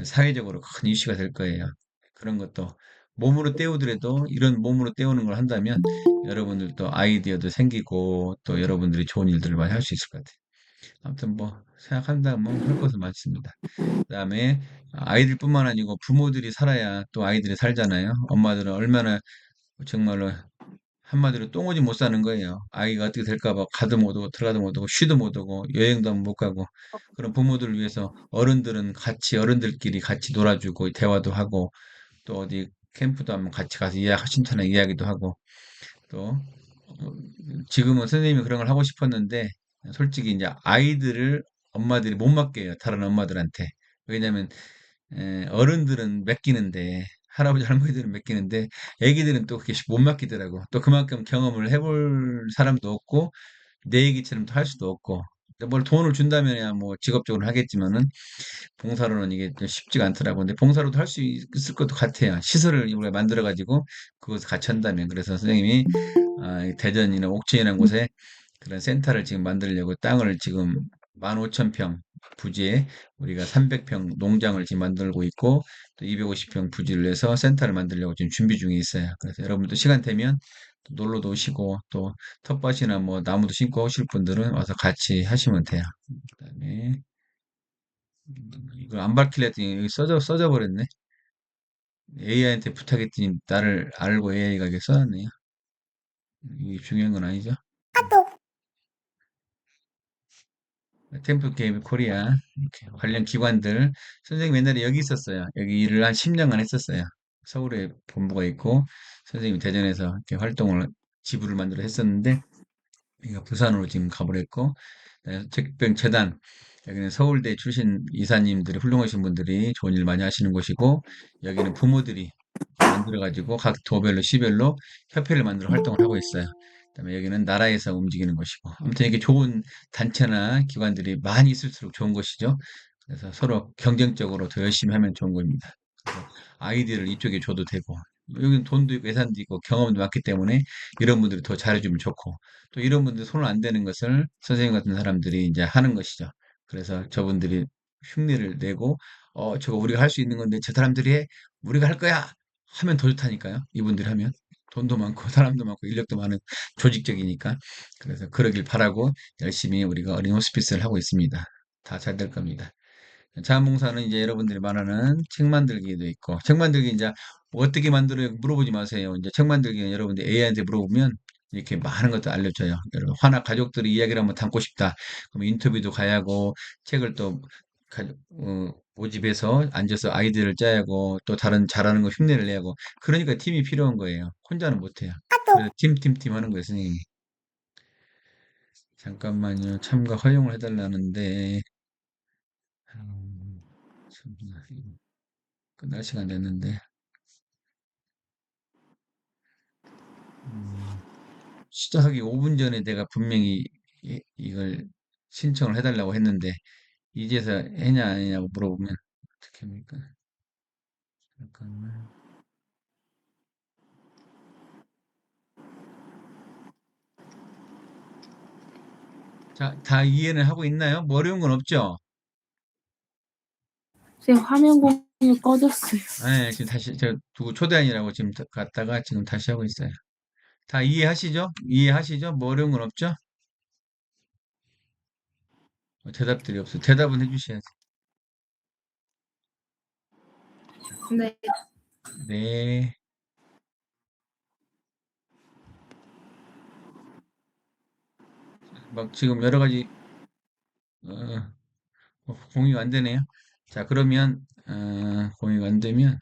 사회적으로 큰 이슈가 될 거예요. 그런 것도 몸으로 때우더라도 이런 몸으로 때우는 걸 한다면 여러분들도 아이디어도 생기고 또 여러분들이 좋은 일들을 많이 할 수 있을 것 같아요. 아무튼 뭐 생각한다면 할 것은 많습니다. 그다음에 아이들뿐만 아니고 부모들이 살아야 또 아이들이 살잖아요. 엄마들은 얼마나 정말로 한마디로 똥오지 못 사는 거예요. 아이가 어떻게 될까 봐 가도 못 오고 들어가도 못 오고 쉬도 못 오고 여행도 못 가고 그런 부모들을 위해서 어른들은 같이 어른들끼리 같이 놀아주고 대화도 하고 또 어디 캠프도 한번 같이 가서 신청한 이야기도 하고 또 어, 지금은 선생님이 그런 걸 하고 싶었는데 솔직히 이제 아이들을 엄마들이 못 맡겨요. 다른 엄마들한테. 왜냐면 어른들은 맡기는데 할아버지 할머니들은 맡기는데 애기들은 또 그게 못 맡기더라고. 또 그만큼 경험을 해볼 사람도 없고 내 얘기처럼 또 할 수도 없고 뭘 돈을 준다면야 뭐 직업적으로 하겠지만은 봉사로는 이게 좀 쉽지가 않더라고. 근데 봉사로도 할 수 있을 것도 같아요. 시설을 우리가 만들어 가지고 그것을 같이 한다면 그래서 선생님이 대전이나 옥천이라는 곳에 그런 센터를 지금 만들려고 땅을 지금 15,000평 부지에 우리가 300평 농장을 지금 만들고 있고 또 250평 부지를 내서 센터를 만들려고 지금 준비 중에 있어요. 그래서 여러분도 시간 되면 또 놀러도 오시고 또 텃밭이나 뭐 나무도 심고 오실 분들은 와서 같이 하시면 돼요. 그다음에 이걸 안 밝히려 했더니 여기 써져 버렸네. AI한테 부탁했더니 나를 알고 AI가 이렇게 써놨네요. 이게 중요한 건 아니죠. 템플 게임 코리아 이렇게 관련 기관들 선생님 옛날에 여기 있었어요. 여기 일을 한 10년간 했었어요. 서울에 본부가 있고 선생님이 대전에서 이렇게 활동을 지부를 만들어 했었는데 여기가 부산으로 지금 가버렸고 책병재단 여기는 서울대 출신 이사님들이 훌륭하신 분들이 좋은 일 많이 하시는 곳이고 여기는 부모들이 만들어 가지고 각 도별로 시별로 협회를 만들어 활동을 하고 있어요. 그다음에 여기는 나라에서 움직이는 것이고. 아무튼 이게 좋은 단체나 기관들이 많이 있을수록 좋은 것이죠. 그래서 서로 경쟁적으로 더 열심히 하면 좋은 겁니다. 그래서 아이디를 이쪽에 줘도 되고, 여기는 돈도 있고 예산도 있고 경험도 많기 때문에 이런 분들이 더 잘해주면 좋고, 또 이런 분들 손을 안 대는 것을 선생님 같은 사람들이 이제 하는 것이죠. 그래서 저분들이 흉내를 내고, 저거 우리가 할 수 있는 건데 저 사람들이 해, 우리가 할 거야 하면 더 좋다니까요. 이분들이 하면. 돈도 많고 사람도 많고 인력도 많은 조직적이니까. 그래서 그러길 바라고 열심히 우리가 어린 호스피스를 하고 있습니다. 다 잘 될 겁니다. 자원봉사는 이제 여러분들이 말하는 책 만들기도 있고, 책 만들기 이제 어떻게 만들어요? 물어보지 마세요. 이제 책 만들기는 여러분들 AI한테 물어보면 이렇게 많은 것도 알려줘요. 여러분, 하나 가족들이 이야기를 한번 담고 싶다. 그럼 인터뷰도 가야 하고, 책을 또 모집해서 앉아서 아이디어를 짜야 하고, 또 다른 잘하는 거 흉내를 내야 하고, 그러니까 팀이 필요한 거예요. 혼자는 못해요. 그래서 팀 하는 거예요, 선생님이. 잠깐만요. 참가 허용을 해달라는데, 음, 참나, 이거 끝날 시간 됐는데, 음, 시작하기 5분 전에 내가 분명히 이걸 신청을 해달라고 했는데, 이제서 했냐, 안 했냐고 물어보면, 어떻게 합니까? 잠깐만. 자, 다 이해는 하고 있나요? 뭐 어려운 건 없죠? 제 화면 공유 꺼졌어요. 네, 지금 다시, 저 누구 초대아니라고 지금 갔다가 지금 다시 하고 있어요. 다 이해하시죠? 이해하시죠? 뭐 어려운 건 없죠? 대답들이 없어요. 대답은 해주셔야지. 네. 네. 막 지금 여러 가지, 어, 공유가 안 되네요. 자, 그러면, 공유가 안 되면,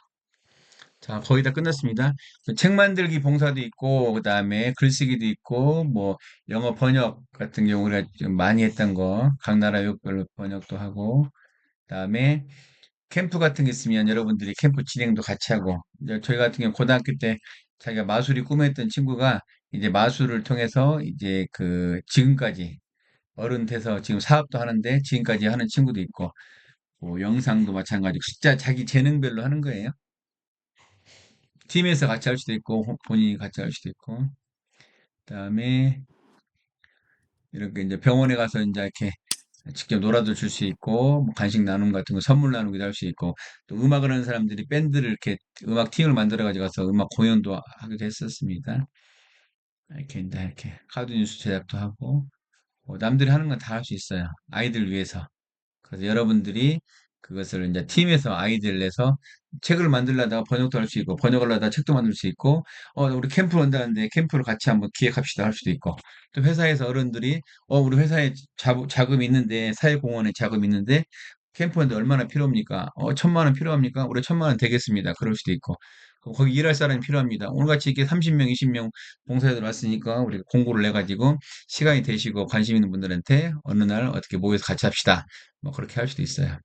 자, 거의 다 끝났습니다. 그책 만들기 봉사도 있고, 그 다음에 글쓰기도 있고, 뭐, 영어 번역 같은 경우 우리가 좀 많이 했던 거, 각 나라 외국별로 번역도 하고, 그 다음에 캠프 같은 게 있으면 여러분들이 캠프 진행도 같이 하고, 이제 저희 같은 경우 고등학교 때 자기가 마술이 꿈했던 친구가 이제 마술을 통해서 이제 그 지금까지 어른 돼서 지금 사업도 하는데 지금까지 하는 친구도 있고, 뭐 영상도 마찬가지고, 진짜 자기 재능별로 하는 거예요. 팀에서 같이 할 수도 있고, 본인이 같이 할 수도 있고, 그다음에 이렇게 이제 병원에 가서 이제 이렇게 직접 놀아도 줄 수 있고, 뭐 간식 나눔 같은 거 선물 나누기도 할 수 있고, 또 음악을 하는 사람들이 밴드를 이렇게 음악 팀을 만들어 가지고 가서 음악 공연도 하기도 했었습니다. 이렇게 이제 이렇게 카드 뉴스 제작도 하고, 남들이 하는 건 다 할 수 있어요. 아이들 위해서. 그래서 여러분들이 그것을 이제 팀에서 아이디어를 내서 책을 만들려다가 번역도 할 수 있고, 번역을 하다가 책도 만들 수 있고, 우리 캠프 온다는데 캠프를 같이 한번 기획합시다 할 수도 있고, 또 회사에서 어른들이, 우리 회사에 자금이 있는데, 사회공헌에 자금이 있는데, 캠프 온데 얼마나 필요합니까? 1,000만 원 필요합니까? 우리 1,000만 원 되겠습니다. 그럴 수도 있고, 그럼 거기 일할 사람이 필요합니다. 오늘같이 이렇게 30명, 20명 봉사자들 왔으니까 우리가 공고를 내가지고 시간이 되시고 관심 있는 분들한테 어느 날 어떻게 모여서 같이 합시다. 뭐 그렇게 할 수도 있어요.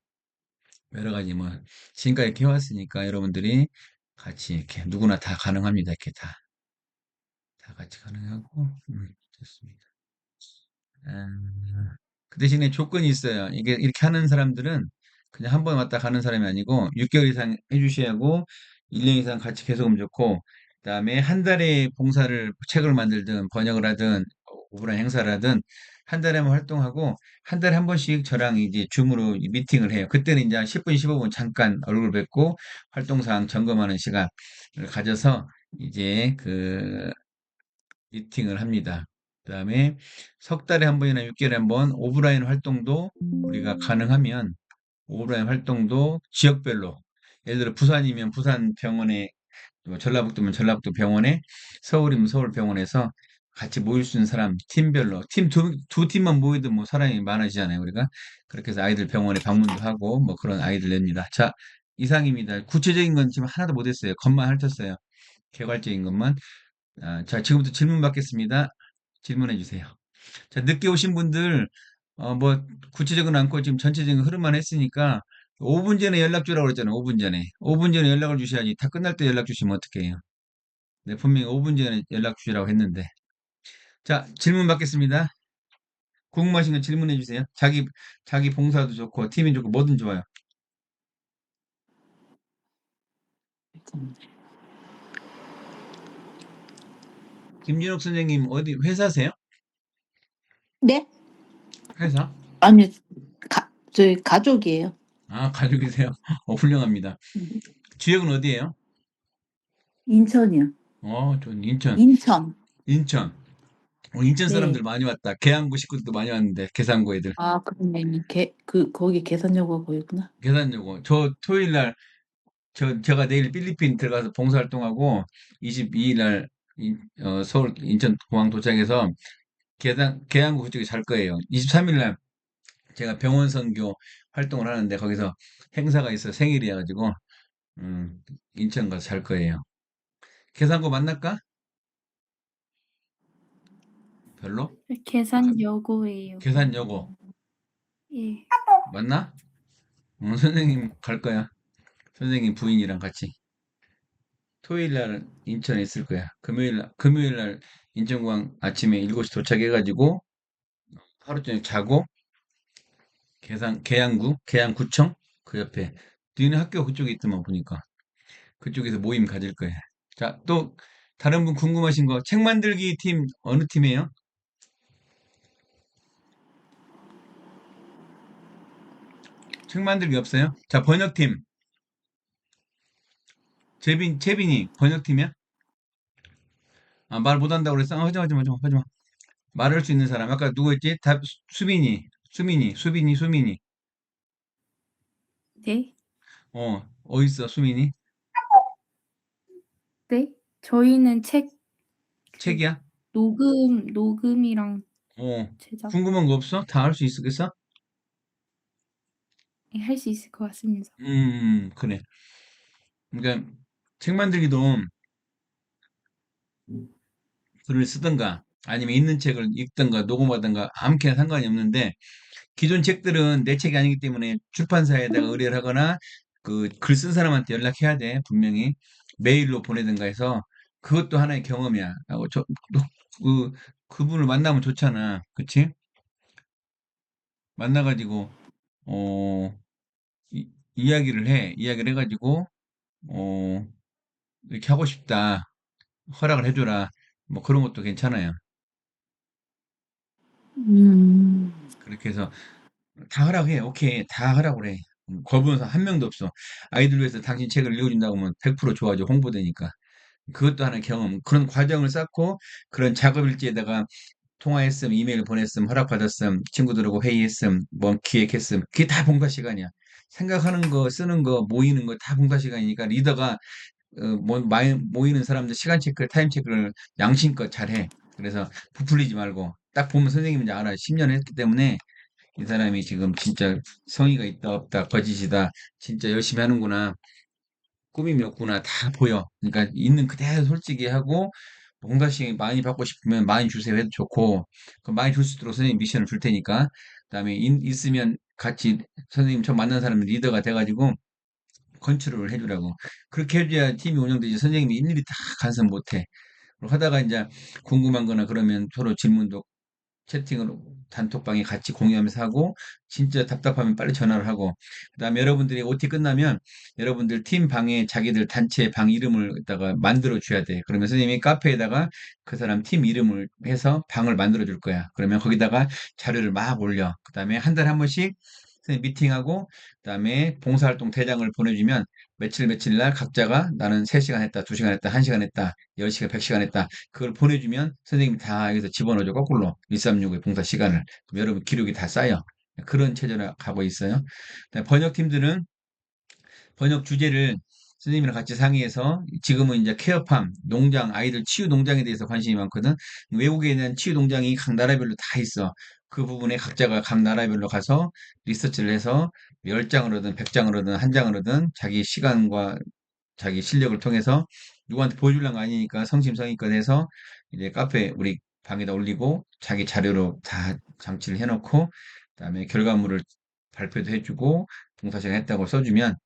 여러 가지 뭐 지금까지 이렇게 해왔으니까 여러분들이 같이 이렇게 누구나 다 가능합니다. 이렇게 다 같이 가능하고 좋습니다. 아, 그 대신에 조건이 있어요. 이게 이렇게 하는 사람들은 그냥 한 번 왔다 가는 사람이 아니고 6개월 이상 해주셔야 하고 1년 이상 같이 계속 오면 좋고, 그다음에 한 달에 봉사를 책을 만들든 번역을 하든 오프라인 행사를 하든 한 달에 한 번 활동하고 한 달에 한 번씩 저랑 이제 줌으로 미팅을 해요. 그때는 이제 10분, 15분 잠깐 얼굴 뵙고 활동사항 점검하는 시간을 가져서 이제 그 미팅을 합니다. 그다음에 석 달에 한 번이나 6개월에 한 번 오프라인 활동도 우리가 가능하면 오프라인 활동도 지역별로, 예를 들어 부산이면 부산 병원에, 뭐 전라북도면 전라북도 병원에, 서울이면 서울 병원에서 같이 모일 수 있는 사람 팀별로, 두 팀만 모이도 뭐 사람이 많아지잖아요, 우리가. 그렇게 해서 아이들 병원에 방문도 하고 뭐 그런 아이들 냅니다. 자, 이상입니다. 구체적인 건 지금 하나도 못했어요. 겉만 핥았어요. 개괄적인 것만. 자, 지금부터 질문 받겠습니다. 질문해 주세요. 자, 늦게 오신 분들, 뭐, 구체적은 않고 지금 전체적인 흐름만 했으니까, 5분 전에 연락 주라고 그랬잖아요. 5분 전에. 5분 전에 연락을 주셔야지. 다 끝날 때 연락 주시면 어떡해요. 네, 분명히 5분 전에 연락 주시라고 했는데. 자, 질문 받겠습니다. 궁금하신 건 질문해 주세요. 자기 봉사도 좋고, 팀이 좋고, 뭐든 좋아요. 김준욱 선생님, 어디, 회사세요? 네? 회사? 아니, 저희 가족이에요. 아, 가족이세요? 훌륭합니다. 지역은 어디예요? 인천이요. 전 인천. 인천. 인천. 인천 사람들 네. 많이 왔다. 계양구 식구들도 많이 왔는데, 계산구 애들. 아, 그러네. 거기 계산여고 보이구나. 계산요고. 저 토요일 날, 제가 내일 필리핀 들어가서 봉사활동하고, 22일 날, 서울 인천 공항 도착해서, 계양구 그쪽에 잘 거예요. 23일 날, 제가 병원 선교 활동을 하는데, 거기서 행사가 있어 생일이어가지고, 음, 인천 가서 잘 거예요. 계산구 만날까? 별로? 계산여고예요. 계산여고. 예. 맞나? 선생님 갈 거야. 선생님 부인이랑 같이. 토요일 날 인천에 있을 거야. 금요일 날 인천공항 아침에 7시 도착해가지고 하루 종일 자고 계양구청 그 옆에 니네 학교 그쪽에 있더만 보니까 그쪽에서 모임 가질 거야. 자, 또 다른 분 궁금하신 거 책 만들기 팀 어느 팀이에요? 책 만들기 없어요? 자, 번역팀. 재빈이 번역팀이야? 아, 말 못한다고 그랬어? 하지 마. 말할 수 있는 사람. 아까 누구였지? 수빈이. 네? 어딨어, 수민이? 네? 저희는 그, 책이야? 녹음이랑 어, 제작 궁금한 거 없어? 다 할 수 있겠어? 할 수 있을 것 같습니다. 그래. 그러니까, 책 만들기도 글을 쓰든가, 아니면 있는 책을 읽든가, 녹음하든가, 아무렇게나 상관이 없는데, 기존 책들은 내 책이 아니기 때문에 출판사에다가 의뢰를 하거나, 그, 글 쓴 사람한테 연락해야 돼, 분명히. 메일로 보내든가 해서, 그것도 하나의 경험이야. 그, 그분을 만나면 좋잖아. 그치? 만나가지고, 어, 이야기를 해. 이야기를 해가지고, 어, 이렇게 하고 싶다. 허락을 해줘라. 뭐 그런 것도 괜찮아요. 음, 그렇게 해서 다 허락해. 오케이. 다 허락을 해. 거부는 사람 한 명도 없어. 아이들 위해서 당신 책을 읽어준다고 하면 100% 좋아져. 홍보되니까. 그것도 하나의 경험. 그런 과정을 쌓고 그런 작업 일지에다가 통화했음, 이메일 보냈음, 허락받았음, 친구들하고 회의했음, 뭐 기획했음. 그게 다 봉사 시간이야. 생각하는 거, 쓰는 거, 모이는 거 다 봉사 시간이니까 리더가 모이는 사람들 시간 체크, 타임 체크를 양심껏 잘해. 그래서 부풀리지 말고 딱 보면 선생님이 이제 알아. 10년 했기 때문에 이 사람이 지금 진짜 성의가 있다 없다 거짓이다 진짜 열심히 하는구나 꾸밈이 없구나 다 보여. 그러니까 있는 그대로 솔직히 하고 뭔가씩 많이 받고 싶으면 많이 주세요 해도 좋고 그 많이 줄 수 있도록 선생님 미션을 줄 테니까 그다음에 있으면 같이 선생님 처음 만난 사람이 리더가 돼가지고 컨트롤을 해주라고. 그렇게 해줘야 팀이 운영되지. 선생님이 일일이 다 간섭 못해. 하다가 이제 궁금한 거나 그러면 서로 질문도 채팅으로 단톡방에 같이 공유하면서 하고 진짜 답답하면 빨리 전화를 하고 그다음에 여러분들이 OT 끝나면 여러분들 팀 방에 자기들 단체 방 이름을 갖다가 만들어 줘야 돼. 그러면 선생님이 카페에다가 그 사람 팀 이름을 해서 방을 만들어 줄 거야. 그러면 거기다가 자료를 막 올려. 그다음에 한 달에 한 번씩 선생님 미팅하고 그다음에 봉사활동 대장을 보내주면 며칠 날 각자가 나는 3시간 했다, 2시간 했다, 1시간 했다, 10시간, 100시간 했다. 그걸 보내주면 선생님이 다 여기서 집어넣어줘, 거꾸로. 136의 봉사 시간을. 그럼 여러분 기록이 다 쌓여. 그런 체제로 가고 있어요. 번역팀들은 번역 주제를 선생님이랑 같이 상의해서 지금은 이제 케어팜, 농장, 아이들 치유 농장에 대해서 관심이 많거든. 외국에 있는 치유 농장이 각 나라별로 다 있어. 그 부분에 각자가 각 나라별로 가서 리서치를 해서 10장으로든 100장으로든 한 장으로든 자기 시간과 자기 실력을 통해서 누구한테 보여주려는 거 아니니까 성심성의껏 해서 이제 카페 우리 방에다 올리고 자기 자료로 다 장치를 해놓고 그다음에 결과물을 발표도 해주고 봉사시간 했다고 써주면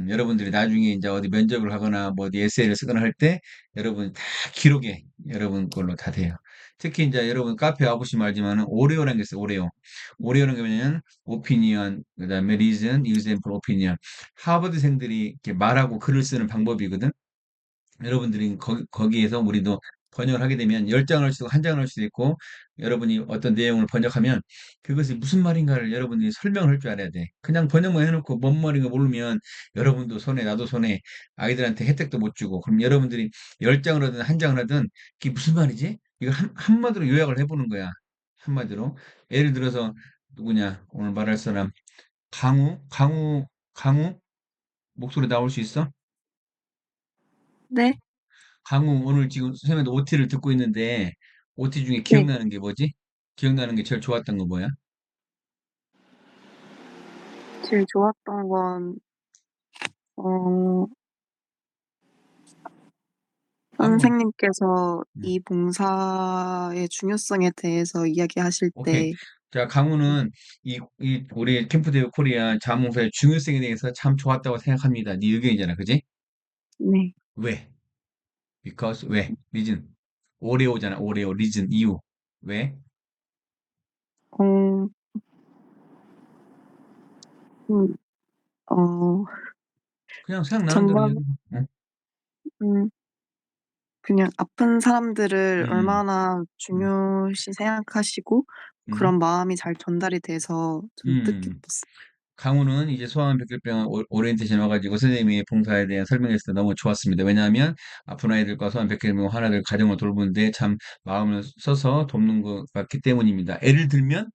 여러분들이 나중에 이제 어디 면접을 하거나 뭐 어디 에세이를 쓰거나 할 때 여러분 다 기록에 여러분 걸로 다 돼요. 특히 이제 여러분 카페 와보시면 알지만은 오레오라는 게 있어요. 오레오. 오레오라는 게 뭐냐면 오피니언, 그다음에 리즌, 유젠플 오피니언. 하버드생들이 이렇게 말하고 글을 쓰는 방법이거든. 여러분들이 거기에서 우리도 번역을 하게 되면 10장을 할 수도 있고 한 장을 할 수도 있고 여러분이 어떤 내용을 번역하면 그것이 무슨 말인가를 여러분이 설명을 할 줄 알아야 돼. 그냥 번역만 해놓고 뭔 말인가 모르면 여러분도 손해, 나도 손해, 아이들한테 혜택도 못 주고 그럼 여러분들이 10장을 하든 한 장을 하든 그게 무슨 말이지? 이걸 한마디로 요약을 해보는 거야. 한마디로. 예를 들어서 누구냐? 오늘 말할 사람 강우 목소리 나올 수 있어? 네, 강우 오늘 지금 선생님한테 OT를 듣고 있는데 OT 중에 네. 기억나는 게 뭐지? 기억나는 게 제일 좋았던 거 뭐야? 제일 좋았던 건, 어, 강우 선생님께서 음, 이 봉사의 중요성에 대해서 이야기하실 오케이. 때, 자, 강우는 이 우리 캠프데이어 코리아 자문사의 중요성에 대해서 참 좋았다고 생각합니다. 네 의견이잖아, 그지? 네, 왜? Because 왜? reason. 오레오잖아, 오레오. reason 이유. 왜? 어, 음, 어, 그냥 생각나는 대로 전반, 이야기해. 응? 음, 그냥 아픈 사람들을 음, 얼마나 음, 중요시 생각하시고, 음, 그런 마음이 잘 전달이 돼서 좀 음. 뜻깊었어요. 강우는 이제 소아암 백혈병 오리엔테이션 와가지고 선생님이 봉사에 대한 설명했을 때 너무 좋았습니다. 왜냐하면 아픈 아이들과 소아암 백혈병 환자들 가정을 돌보는데 참 마음을 써서 돕는 것 같기 때문입니다. 예를 들면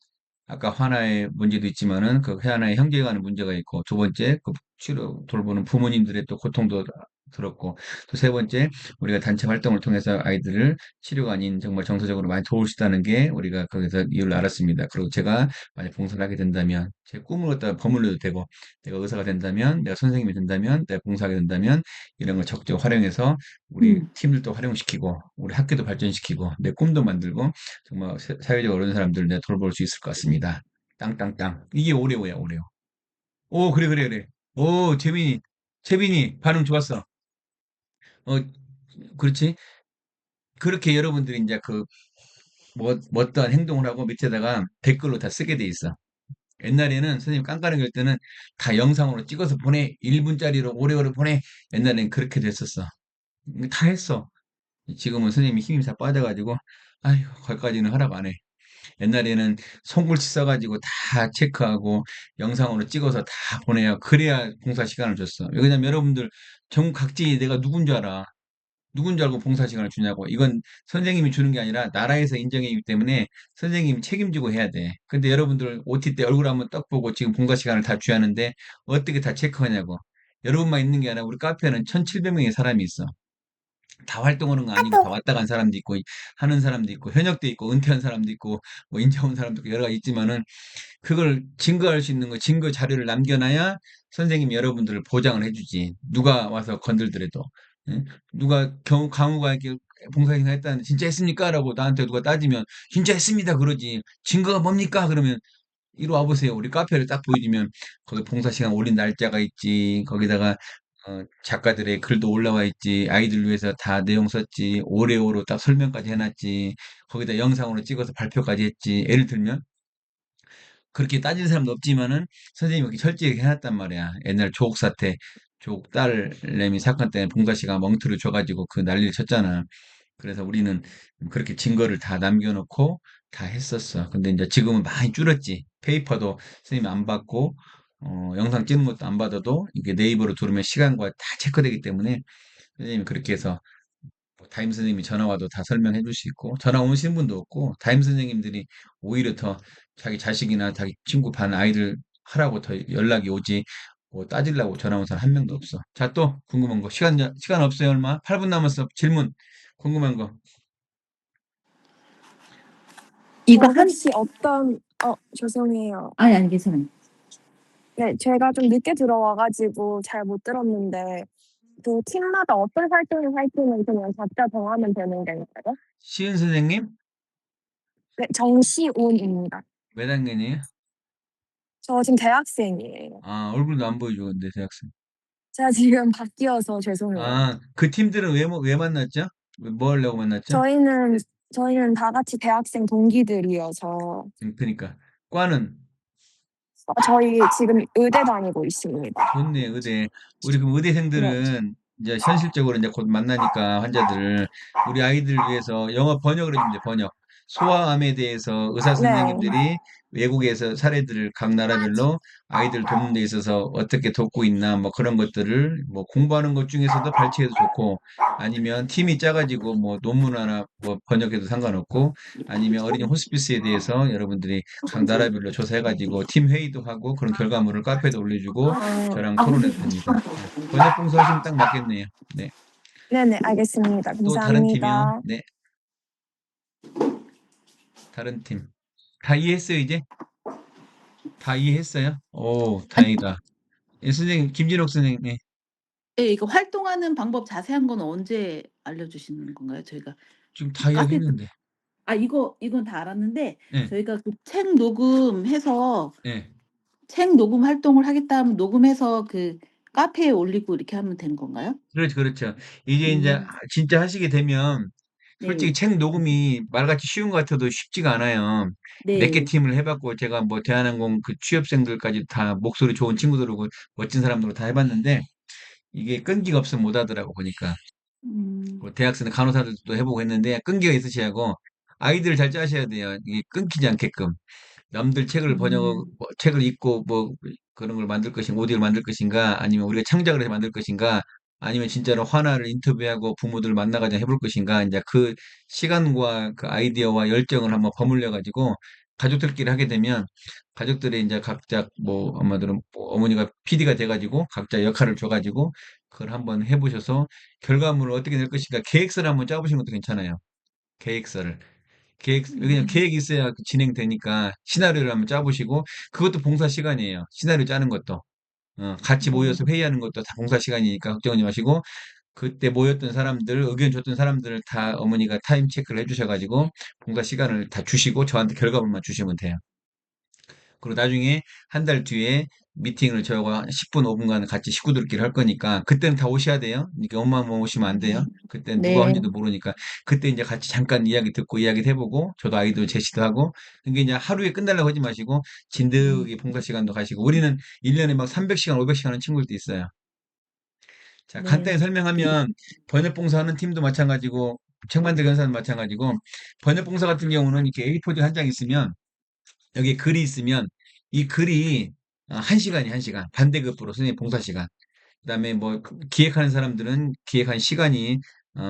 아까 하나의 문제도 있지만은 그 하나의 형제에 관한 문제가 있고 두 번째 그 치료 돌보는 부모님들의 또 고통도 들었고 또 세 번째 우리가 단체 활동을 통해서 아이들을 치료가 아닌 정말 정서적으로 많이 도울 수 있다는 게 우리가 거기서 이유를 알았습니다. 그리고 제가 만약 봉사를 하게 된다면 제 꿈을 갖다가 버물려도 되고 내가 의사가 된다면 내가 선생님이 된다면 내가 봉사하게 된다면 이런 걸 적극적으로 활용해서 우리 팀들도 활용시키고 우리 학교도 발전시키고 내 꿈도 만들고 정말 사회적으로 어려운 사람들 내가 돌볼 수 있을 것 같습니다. 땅땅땅. 이게 오레오야, 오레오. 오, 그래, 그래, 그래. 오, 재민이, 반응 좋았어. 어, 그렇지. 그렇게 여러분들이 이제 어떠한 행동을 하고 밑에다가 댓글로 다 쓰게 돼 있어. 옛날에는 선생님 깐깐하게 할 때는 다 영상으로 찍어서 보내. 1분짜리로 오래오래 보내. 옛날엔 그렇게 됐었어. 다 했어. 지금은 선생님이 힘이 다 빠져가지고, 아휴, 거기까지는 허락 안 해. 옛날에는 손글씨 써가지고 다 체크하고 영상으로 찍어서 다 보내야 그래야 봉사 시간을 줬어. 왜냐면 여러분들 전국 각지에 내가 누군 줄 알아. 누군 줄 알고 봉사 시간을 주냐고. 이건 선생님이 주는 게 아니라 나라에서 인정이기 때문에 선생님이 책임지고 해야 돼. 근데 여러분들 OT 때 얼굴 한번 딱 보고 지금 봉사 시간을 다 줘야하는데 어떻게 다 체크하냐고. 여러분만 있는 게 아니라 우리 카페에는 1,700명의 사람이 있어. 다 활동하는 거 아니고 다 왔다 간 사람도 있고 하는 사람도 있고 현역도 있고 은퇴한 사람도 있고 뭐 인제 온 사람도 있고 여러 가지 있지만은 그걸 증거할 수 있는 거 증거 자료를 남겨놔야 선생님이 여러분들을 보장을 해주지. 누가 와서 건들더라도. 예? 누가 강우가 이렇게 봉사활동 했다는데 진짜 했습니까? 라고 나한테 누가 따지면 진짜 했습니다. 그러지. 증거가 뭡니까? 그러면 이리 와보세요. 우리 카페를 딱 보여주면 거기 봉사 시간 올린 날짜가 있지. 거기다가 작가들의 글도 올라와 있지. 아이들 위해서 다 내용 썼지. 오래오로 딱 설명까지 해놨지. 거기다 영상으로 찍어서 발표까지 했지. 예를 들면 그렇게 따지는 사람도 없지만은 선생님이 그렇게 철저하게 해놨단 말이야. 옛날 조국 사태, 조국 딸내미 사건 때문에 봉사 시간 멍투를 줘가지고 그 난리를 쳤잖아. 그래서 우리는 그렇게 증거를 다 남겨놓고 다 했었어. 근데 이제 지금은 많이 줄었지. 페이퍼도 선생님 안 받고, 영상 찍는 것도 안 받아도 이게 네이버로 들으면 시간과 다 체크되기 때문에 선생님이 그렇게 해서 뭐 담임 선생님이 전화 와도 다 설명해 줄 수 있고, 전화 오신 분도 없고, 담임 선생님들이 오히려 더 자기 자식이나 자기 친구 반 아이들 하라고 더 연락이 오지, 뭐 따지려고 전화 온 사람 한 명도 없어. 자, 또 궁금한 거. 시간 없어요, 얼마? 8분 남았어. 질문. 궁금한 거. 이거 한, 혹시 어떤 죄송해요. 아니, 괜찮아요. 네, 제가 좀 늦게 들어와가지고 잘 못 들었는데 그 팀마다 어떤 활동을 할지는 그냥 각자 정하면 되는 건가요? 시은 선생님? 네, 정시온입니다. 몇 학년이에요? 저 지금 대학생이에요. 아, 얼굴도 안 보여줘, 근데 대학생. 제가 지금 바뀌어서 죄송해요. 아, 그 팀들은 왜 만났죠? 뭐 하려고 만났죠? 저희는 저희는 다 같이 대학생 동기들이어서 그러니까 과는 저희 지금 의대 다니고 있습니다. 좋네, 의대. 우리 그럼 네. 의대생들은 이제 현실적으로 이제 곧 만나니까 환자들을 우리 아이들을 위해서 영어 번역을 해주면 돼, 번역. 소아암에 대해서 의사 네. 선생님들이 외국에서 사례들을 각 나라별로 아이들 돕는 데 있어서 어떻게 돕고 있나 뭐 그런 것들을 뭐 공부하는 것 중에서도 발췌해도 좋고 아니면 팀이 짜가지고 뭐 논문 하나 뭐 번역해도 상관없고 아니면 어린이 호스피스에 대해서 여러분들이 각 나라별로 조사해가지고 팀 회의도 하고 그런 결과물을 카페에도 올려주고 저랑 토론해도 됩니다. 번역 봉사 하시면 딱 맞겠네요. 네. 네네, 알겠습니다. 또 다른 팀이요? 감사합니다. 네. 다른 팀. 다 이해했어요, 이제? 다 이해했어요? 오, 다행이다. 예, 선생님, 김진옥 선생님, 예. 예, 이거 활동하는 방법 자세한 건 언제 알려주시는 건가요? 저희가 지금 다 카페 이야기했는데. 이건 다 알았는데 예, 저희가 그 책 녹음해서 예. 책 녹음 활동을 하겠다 하면 녹음해서 그 카페에 올리고 이렇게 하면 되는 건가요? 그렇죠, 그렇죠. 이제 이제 음. 진짜 하시게 되면 솔직히 네. 책 녹음이 말같이 쉬운 것 같아도 쉽지가 않아요. 몇 개 네. 팀을 해봤고 제가 뭐 대한항공 그 취업생들까지 다 목소리 좋은 친구들하고 멋진 사람들로 다 해봤는데 이게 끈기가 없으면 못 하더라고 보니까. 음. 뭐 대학생 간호사들도 해보고 했는데 끈기가 있으셔야 하고 아이디어를 잘 짜셔야 돼요. 이게 끊기지 않게끔. 남들 책을 뭐 책을 읽고 뭐 그런 걸 만들 것인가, 오디오를 만들 것인가, 아니면 우리가 창작을 해서 만들 것인가, 아니면 진짜로 화나를 인터뷰하고 부모들을 만나가지고 해볼 것인가, 이제 그 시간과 그 아이디어와 열정을 한번 버물려 가지고 가족들끼리 하게 되면 가족들이 이제 각자 뭐 엄마들은 뭐 어머니가 PD가 돼가지고 각자 역할을 줘가지고 그걸 한번 해보셔서 결과물을 어떻게 낼 것인가 계획서를 한번 짜보시는 것도 괜찮아요. 계획서를. 왜냐면 계획이 있어야 그 진행되니까 시나리오를 한번 짜보시고, 그것도 봉사 시간이에요. 시나리오 짜는 것도. 같이 네. 모여서 회의하는 것도 다 봉사 시간이니까 걱정하지 마시고, 그때 모였던 사람들, 의견 줬던 사람들을 다 어머니가 타임 체크를 해주셔가지고, 봉사 시간을 다 주시고, 저한테 결과물만 주시면 돼요. 그리고 나중에 한 달 뒤에 미팅을 저하고 10분, 5분간 같이 식구들끼리 할 거니까 그때는 다 오셔야 돼요. 이렇게 엄마만 오시면 안 돼요. 그때는 누가 네. 온지도 모르니까 그때 이제 같이 잠깐 이야기 듣고 이야기도 해보고 저도 아이디어 제시도 하고 그게 이제 하루에 끝내려고 하지 마시고 진득이 봉사 시간도 가시고 우리는 1년에 막 300시간, 500시간 하는 친구들도 있어요. 자, 간단히 네. 설명하면 번역 봉사하는 팀도 마찬가지고 책 만들기 하는 사람도 마찬가지고 번역 봉사 같은 경우는 이렇게 A4지 한 장 있으면 여기 글이 있으면 이 글이 1시간이 1시간. 반대급부로 선생님 봉사 시간. 그다음에 뭐 기획하는 사람들은 기획한 시간이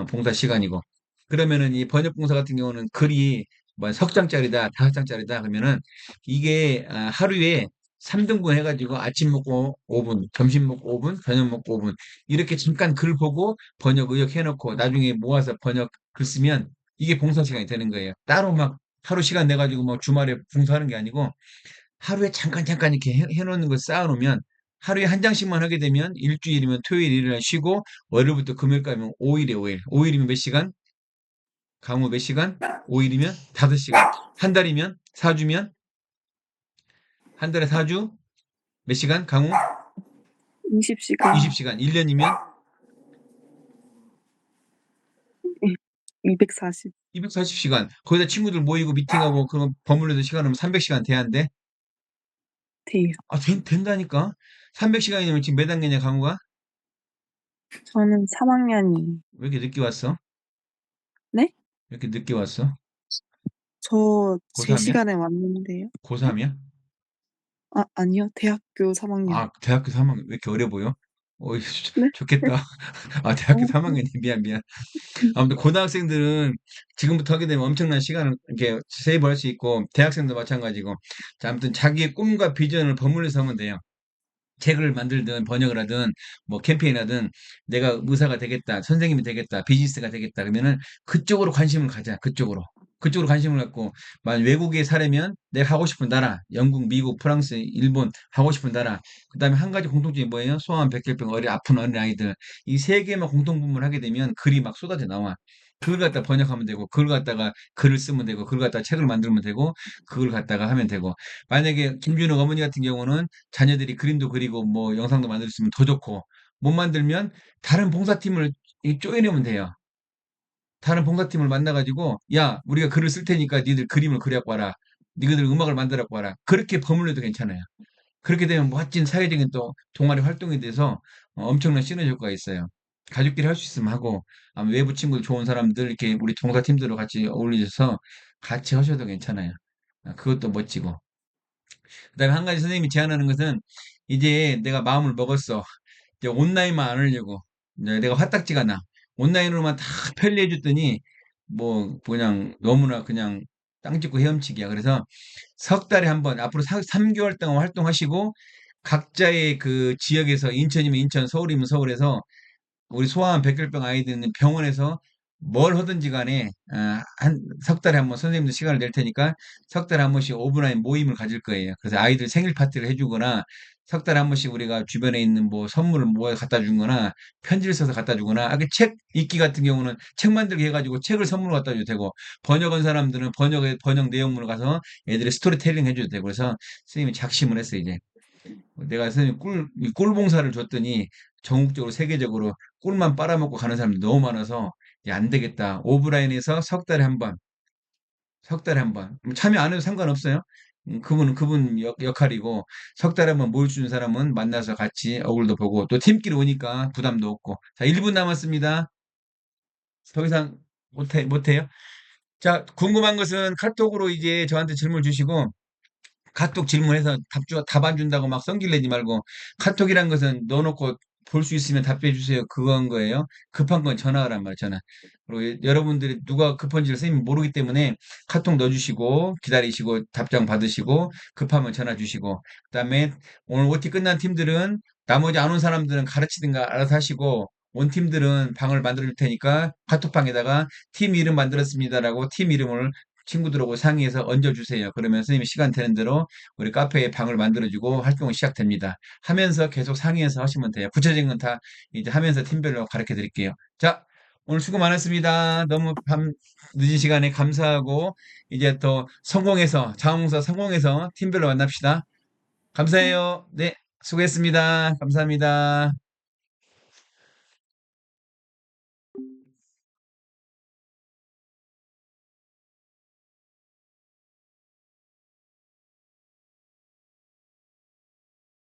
봉사 시간이고. 그러면은 이 번역 봉사 같은 경우는 글이 뭐 석 장짜리다, 다섯 장짜리다 그러면은 이게 하루에 3등분 해가지고 아침 먹고 5분, 점심 먹고 5분, 저녁 먹고 5분 이렇게 잠깐 글 보고 번역 의역해놓고 나중에 모아서 번역 글 쓰면 이게 봉사 시간이 되는 거예요. 따로 막 하루 시간 내가지고 뭐 주말에 봉사하는 게 아니고 하루에 잠깐 잠깐 이렇게 해놓는 걸 쌓아놓으면 하루에 한 장씩만 하게 되면 일주일이면 토요일, 일요일 쉬고 월요일부터 금요일까지면 5일에 5일. 5일이면 몇 시간? 강우 몇 시간? 5일이면 5시간. 한 달이면 4주면 한 달에 4주 몇 시간? 강우 20시간, 20시간. 1년이면 240 240시간. 거기다 친구들 모이고 미팅하고 그런 버무려서 시간하면 300시간 돼야 한대. 돼요. 된다니까. 300시간이면 지금 몇 학년이냐 강우가? 저는 3학년이에요. 왜 이렇게 늦게 왔어? 네? 왜 이렇게 늦게 왔어? 저 제 고3이야? 시간에 왔는데요. 고3이야? 아니요. 대학교 3학년. 아, 대학교 3학년. 왜 이렇게 어려 보여? 어이, 네? 좋겠다. 아, 어, 대학교 3학년이 미안, 미안. 아무튼 고등학생들은 지금부터 하게 되면 엄청난 시간을 이렇게 세이브할 수 있고, 대학생도 마찬가지고. 자, 아무튼 자기의 꿈과 비전을 버무려서 하면 돼요. 책을 만들든 번역을 하든 뭐 캠페인하든 내가 의사가 되겠다, 선생님이 되겠다, 비즈니스가 되겠다 그러면은 그쪽으로 관심을 가자. 그쪽으로 관심을 갖고 만약 외국에 살려면 내가 하고 싶은 나라, 영국, 미국, 프랑스, 일본 하고 싶은 나라. 그다음에 한 가지 공통점이 뭐예요? 소아암, 백혈병, 아픈 어린 아이들. 이 세 개만 공통분모를 하게 되면 글이 막 쏟아져 나와. 그걸 갖다 번역하면 되고, 그걸 갖다가 글을 쓰면 되고, 그걸 갖다가 책을 만들면 되고, 그걸 갖다가 하면 되고. 만약에 김준호 어머니 같은 경우는 자녀들이 그림도 그리고 뭐 영상도 만들 수 있으면 더 좋고 못 만들면 다른 봉사팀을 쪼개내면 돼요. 다른 봉사팀을 만나가지고, 야, 우리가 글을 쓸 테니까 니들 그림을 그려갖고 와라. 니들 음악을 만들어갖고 와라. 그렇게 버물려도 괜찮아요. 그렇게 되면 멋진 사회적인 또 동아리 활동이 돼서 엄청난 시너지 효과가 있어요. 가족끼리 할 수 있으면 하고, 아마 외부 친구들 좋은 사람들, 이렇게 우리 봉사팀들과 같이 어울리셔서 같이 하셔도 괜찮아요. 그것도 멋지고. 그다음에 한 가지 선생님이 제안하는 것은, 이제 내가 마음을 먹었어. 이제 온라인만 안 하려고. 이제 내가 화딱지가 나. 온라인으로만 다 편리해 줬더니 뭐 그냥 너무나 그냥 땅 짚고 헤엄치기야. 그래서 석 달에 한 번, 앞으로 3개월 동안 활동하시고, 각자의 그 지역에서, 인천이면 인천, 서울이면 서울에서 우리 소아암 백혈병 아이들은 병원에서 뭘 하든지 간에 한 석 달에 한 번 선생님들 시간을 낼 테니까 석 달에 한 번씩 오프라인 모임을 가질 거예요. 그래서 아이들 생일 파티를 해주거나, 석 달에 한 번씩 우리가 주변에 있는 뭐 선물을 모아 갖다 주거나, 편지를 써서 갖다 주거나, 책 읽기 같은 경우는 책 만들기 해가지고 책을 선물로 갖다 줘도 되고, 번역한 사람들은 번역 내용물을 가서 애들이 스토리텔링 해줘도 되고. 그래서 선생님이 작심을 했어요. 이제 내가 선생님 꿀 봉사를 줬더니 전국적으로 세계적으로 꿀만 빨아먹고 가는 사람들이 너무 많아서 이제 안 되겠다. 오프라인에서 석 달에 한 번, 석 달에 한 번. 참여 안 해도 상관없어요. 그분은 그분 역할이고, 석 달에 한 번 모일 수 있는 사람은 만나서 같이 얼굴도 보고, 또 팀끼리 오니까 부담도 없고. 자, 1분 남았습니다. 더 이상 못해요? 자, 궁금한 것은 카톡으로 이제 저한테 질문 주시고, 카톡 질문해서 답 안 준다고 막 성질 내지 말고, 카톡이란 것은 넣어놓고 볼 수 있으면 답해 주세요. 그건 거예요. 급한 건 전화하란 말이야, 전화. 그리고 여러분들이 누가 급한지를 선생님이 모르기 때문에 카톡 넣어주시고, 기다리시고, 답장 받으시고, 급하면 전화 주시고, 그다음에 오늘 OT 끝난 팀들은 나머지 안 온 사람들은 가르치든가 알아서 하시고, 온 팀들은 방을 만들어 줄 테니까 카톡방에다가 팀 이름 만들었습니다라고 팀 이름을 친구들하고 상의해서 얹어주세요. 그러면 선생님이 시간 되는 대로 우리 카페에 방을 만들어주고 활동이 시작됩니다. 하면서 계속 상의해서 하시면 돼요. 구체적인 건 다 이제 하면서 팀별로 가르쳐 드릴게요. 자, 오늘 수고 많았습니다. 너무 늦은 시간에 감사하고, 이제 또 성공해서, 자원봉사 성공해서 팀별로 만납시다. 감사해요. 네, 수고했습니다. 감사합니다.